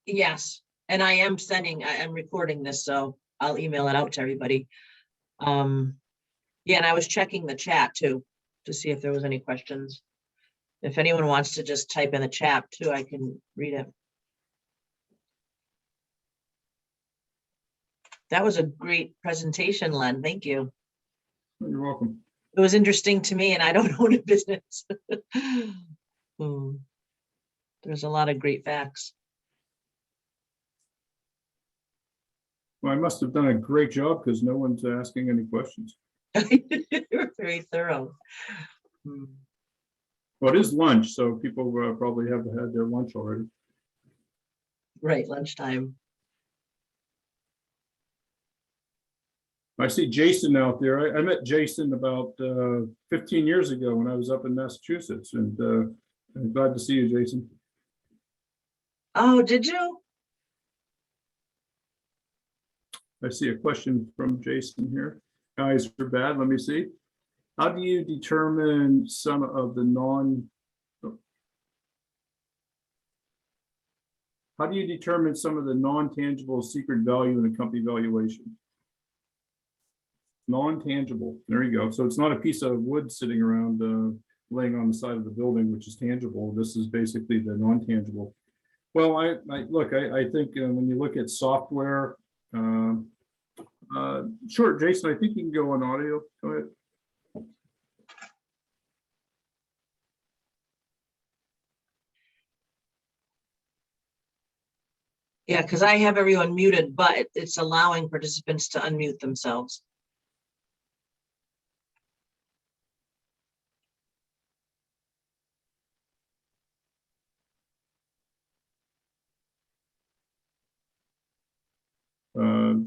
Yes, and I am I'm recording this, so I'll email it out to everybody. Yeah, and I was checking the chat too, to see if there was any questions. If anyone wants to just type in the chat too, I can read it. That was a great presentation, Len. Thank you. You're welcome. It was interesting to me, and I don't own a business. There's a lot of great facts. Well, I must have done a great job because no one's asking any questions. You're very thorough. Well, it is lunch, so people probably have had their lunch already. Right, lunchtime. I see Jason out there. I met Jason about 15 years ago when I was up in Massachusetts, and I'm glad to see you, Jason. Oh, did you? I see a question from Jason here. Guys are bad. Let me see. How do you determine some of the non-tangible secret value in a company valuation? Non-tangible. There you go. So it's not a piece of wood sitting around laying on the side of the building, which is tangible. This is basically the non-tangible. Well, I think when you look at software, sure, Jason, I think you can go on audio. Go ahead. Yeah, because I have everyone muted, but it's allowing participants to unmute themselves.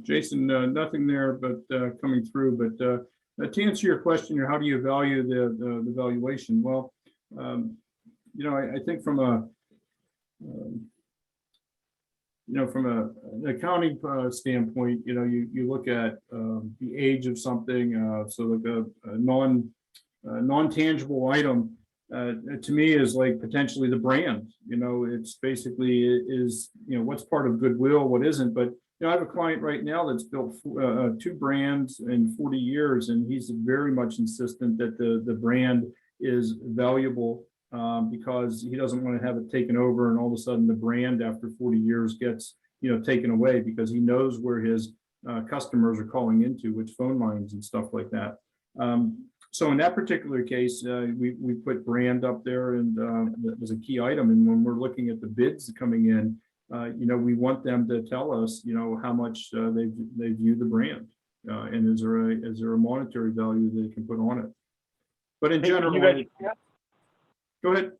Jason, nothing there, but coming through. But to answer your question, how do you value the valuation? Well, I think from an accounting standpoint, you look at the age of something. So like a non-tangible item to me is like potentially the brand. It's basically what's part of goodwill, what isn't. But I have a client right now that's built 2 brands in 40 years, and he's very much insistent that the brand is valuable because he doesn't want to have it taken over and all of a sudden the brand after 40 years gets taken away, because he knows where his customers are calling into, which phone lines and stuff like that. So in that particular case, we put brand up there and as a key item. And when we're looking at the bids coming in, we want them to tell us, how much they view the brand, and is there a monetary value they can put on it. But in general, go ahead.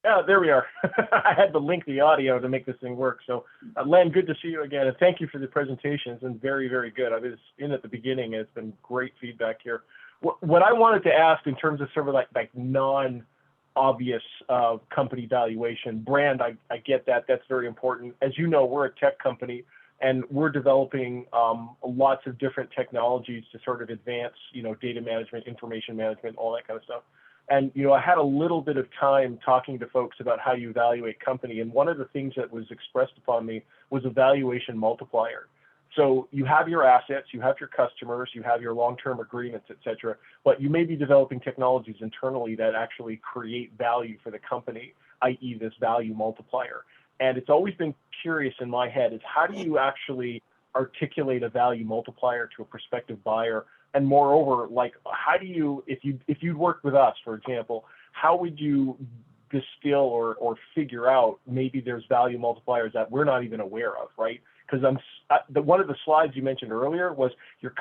Yeah, there we are. I had to link the audio to make this thing work. So, Len, good to see you again, and thank you for the presentation. It's been very, very good. I was in at the beginning, and it's been great feedback here. What I wanted to ask in terms of sort of like non-obvious company valuation, brand, I get that. That's very important. As you know, we're a tech company, and we're developing lots of different technologies to sort of advance, data management, information management, all that kind of stuff. And, I had a little bit of time talking to folks about how you evaluate company. And one of the things that was expressed upon me was a valuation multiplier. So you have your assets, you have your customers, you have your long-term agreements, et cetera, but you may be developing technologies internally that actually create value for the company, i.e. this value multiplier. And it's always been curious in my head is how do you actually articulate a value multiplier to a prospective buyer? And moreover, like, how do you, if you'd worked with us, for example, how would you distill or figure out maybe there's value multipliers that we're not even aware of, right? Because one of the slides you mentioned earlier was your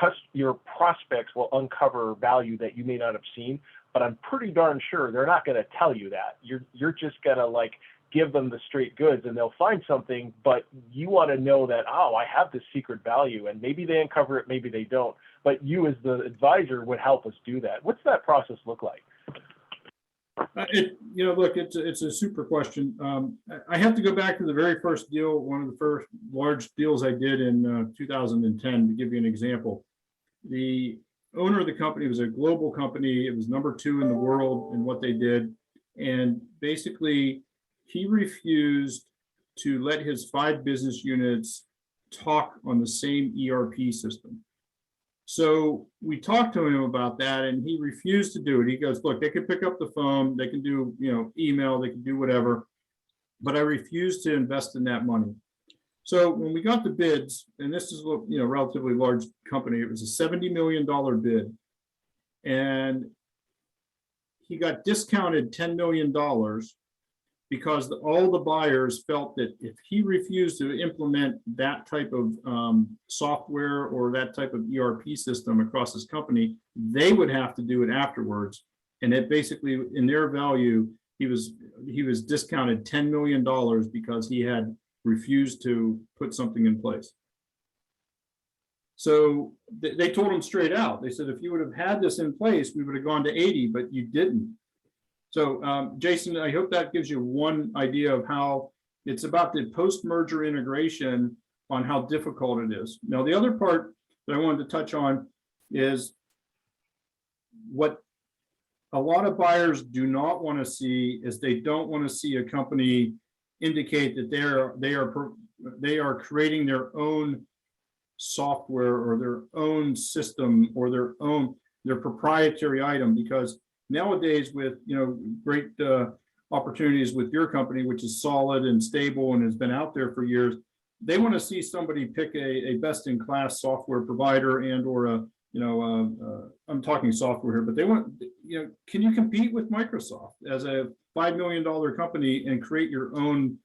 prospects will uncover value that you may not have seen, but I'm pretty darn sure they're not going to tell you that. You're just going to like give them the straight goods and they'll find something, but you want to know that, oh, I have this secret value, and maybe they uncover it, maybe they don't. But you as the advisor would help us do that. What's that process look like? Look, it's a super question. I have to go back to the very first deal, one of the first large deals I did in 2010, to give you an example. The owner of the company was a global company. It was #2 in the world in what they did. And basically, he refused to let his 5 business units talk on the same ERP system. So we talked to him about that, and he refused to do it. He goes, look, they can pick up the phone, they can do, email, they can do whatever, but I refuse to invest in that money. So when we got the bids, and this is a relatively large company, it was a $70 million bid. and he got discounted $10 million because all the buyers felt that if he refused to implement that type of software or that type of ERP system across his company, they would have to do it afterwards. And it basically, in their value, he was discounted $10 million because he had refused to put something in place. So they told him straight out. They said, if you would have had this in place, we would have gone to 80, but you didn't. So Jason, I hope that gives you one idea of how it's about the post-merger integration on how difficult it is. Now, the other part that I wanted to touch on is what a lot of buyers do not want to see is they don't want to see a company indicate that they are creating their own software or their own system or their proprietary item, because nowadays with great opportunities with your company, which is solid and stable and has been out there for years, they want to see somebody pick a best-in-class software provider and or I'm talking software here, but they want, can you compete with Microsoft as a $5 million company and create your own,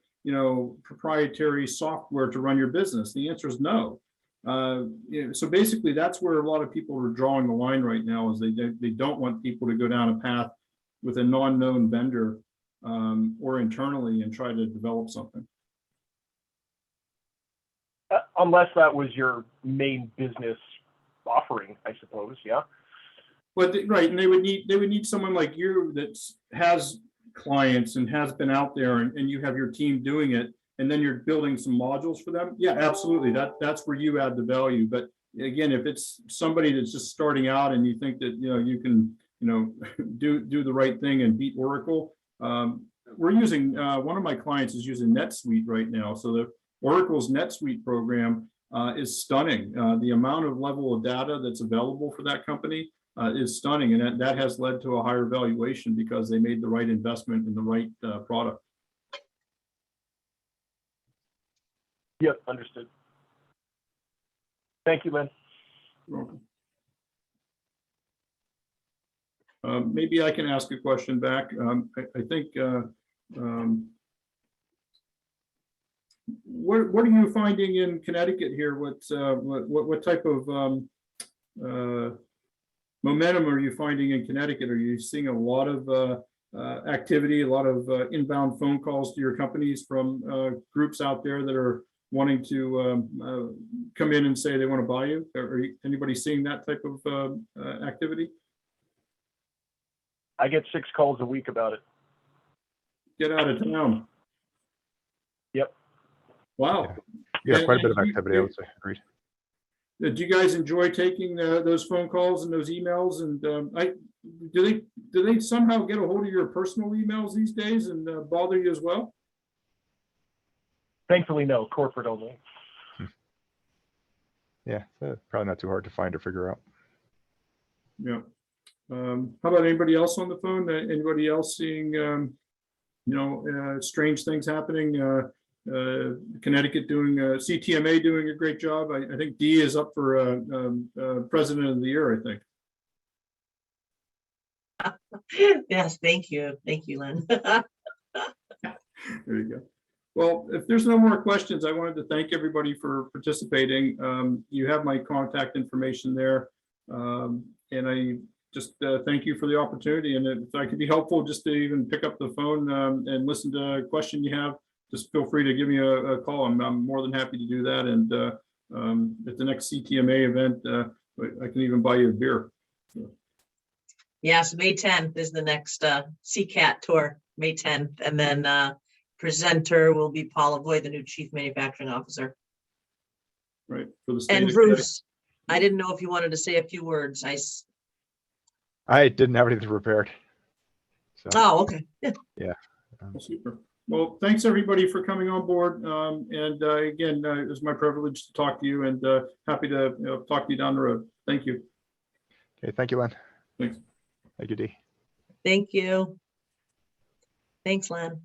proprietary software to run your business? The answer is no. So basically, that's where a lot of people are drawing the line right now, is they don't want people to go down a path with a non-known vendor or internally and try to develop something. Unless that was your main business offering, I suppose, yeah. But right, and they would need someone like you that has clients and has been out there, and you have your team doing it, and then you're building some modules for them. Yeah, absolutely. That's where you add the value. But again, if it's somebody that's just starting out and you think that you can do the right thing and beat Oracle, we're using one of my clients is using NetSuite right now. So the Oracle's NetSuite program is stunning. The amount of level of data that's available for that company is stunning, and that has led to a higher valuation because they made the right investment in the right product. Yep, understood. Thank you, Len. You're welcome. Maybe I can ask a question back. I think what are you finding in Connecticut here? What type of momentum are you finding in Connecticut? Are you seeing a lot of activity, a lot of inbound phone calls to your companies from groups out there that are wanting to come in and say they want to buy you? Are anybody seeing that type of activity? I get 6 calls a week about it. Get out of town. Yep. Wow. Yeah, quite a bit of activity, I would say. Agreed. Do you guys enjoy taking those phone calls and those emails? And do they somehow get a hold of your personal emails these days and bother you as well? Thankfully, no. Corporate only. Yeah, probably not too hard to find or figure out. Yeah. How about anybody else on the phone? Anybody else seeing strange things happening? Connecticut doing CTMA doing a great job. I think Dee is up for President of the Year, I think. Yes, thank you, Len. There you go. Well, if there's no more questions, I wanted to thank everybody for participating. You have my contact information there, and I just thank you for the opportunity. And if I could be helpful, just to even pick up the phone and listen to a question you have, just feel free to give me a call. I'm more than happy to do that. And at the next CTMA event, I can even buy you a beer. Yes, May 10th is the next CCAT tour, May 10th. And then presenter will be Paul Avoy, the new Chief Manufacturing Officer. Right. For the state And of Bruce, I didn't know if you wanted to say a few words. I didn't have anything prepared. So, Oh, okay. Yeah. Super. Well, thanks everybody for coming on board. Again, it was my privilege to talk to you, and happy to talk to you down the road. Thank you. Okay, thank you, Len. Thanks. Thank you, Dee. Thank you. Thanks, Len.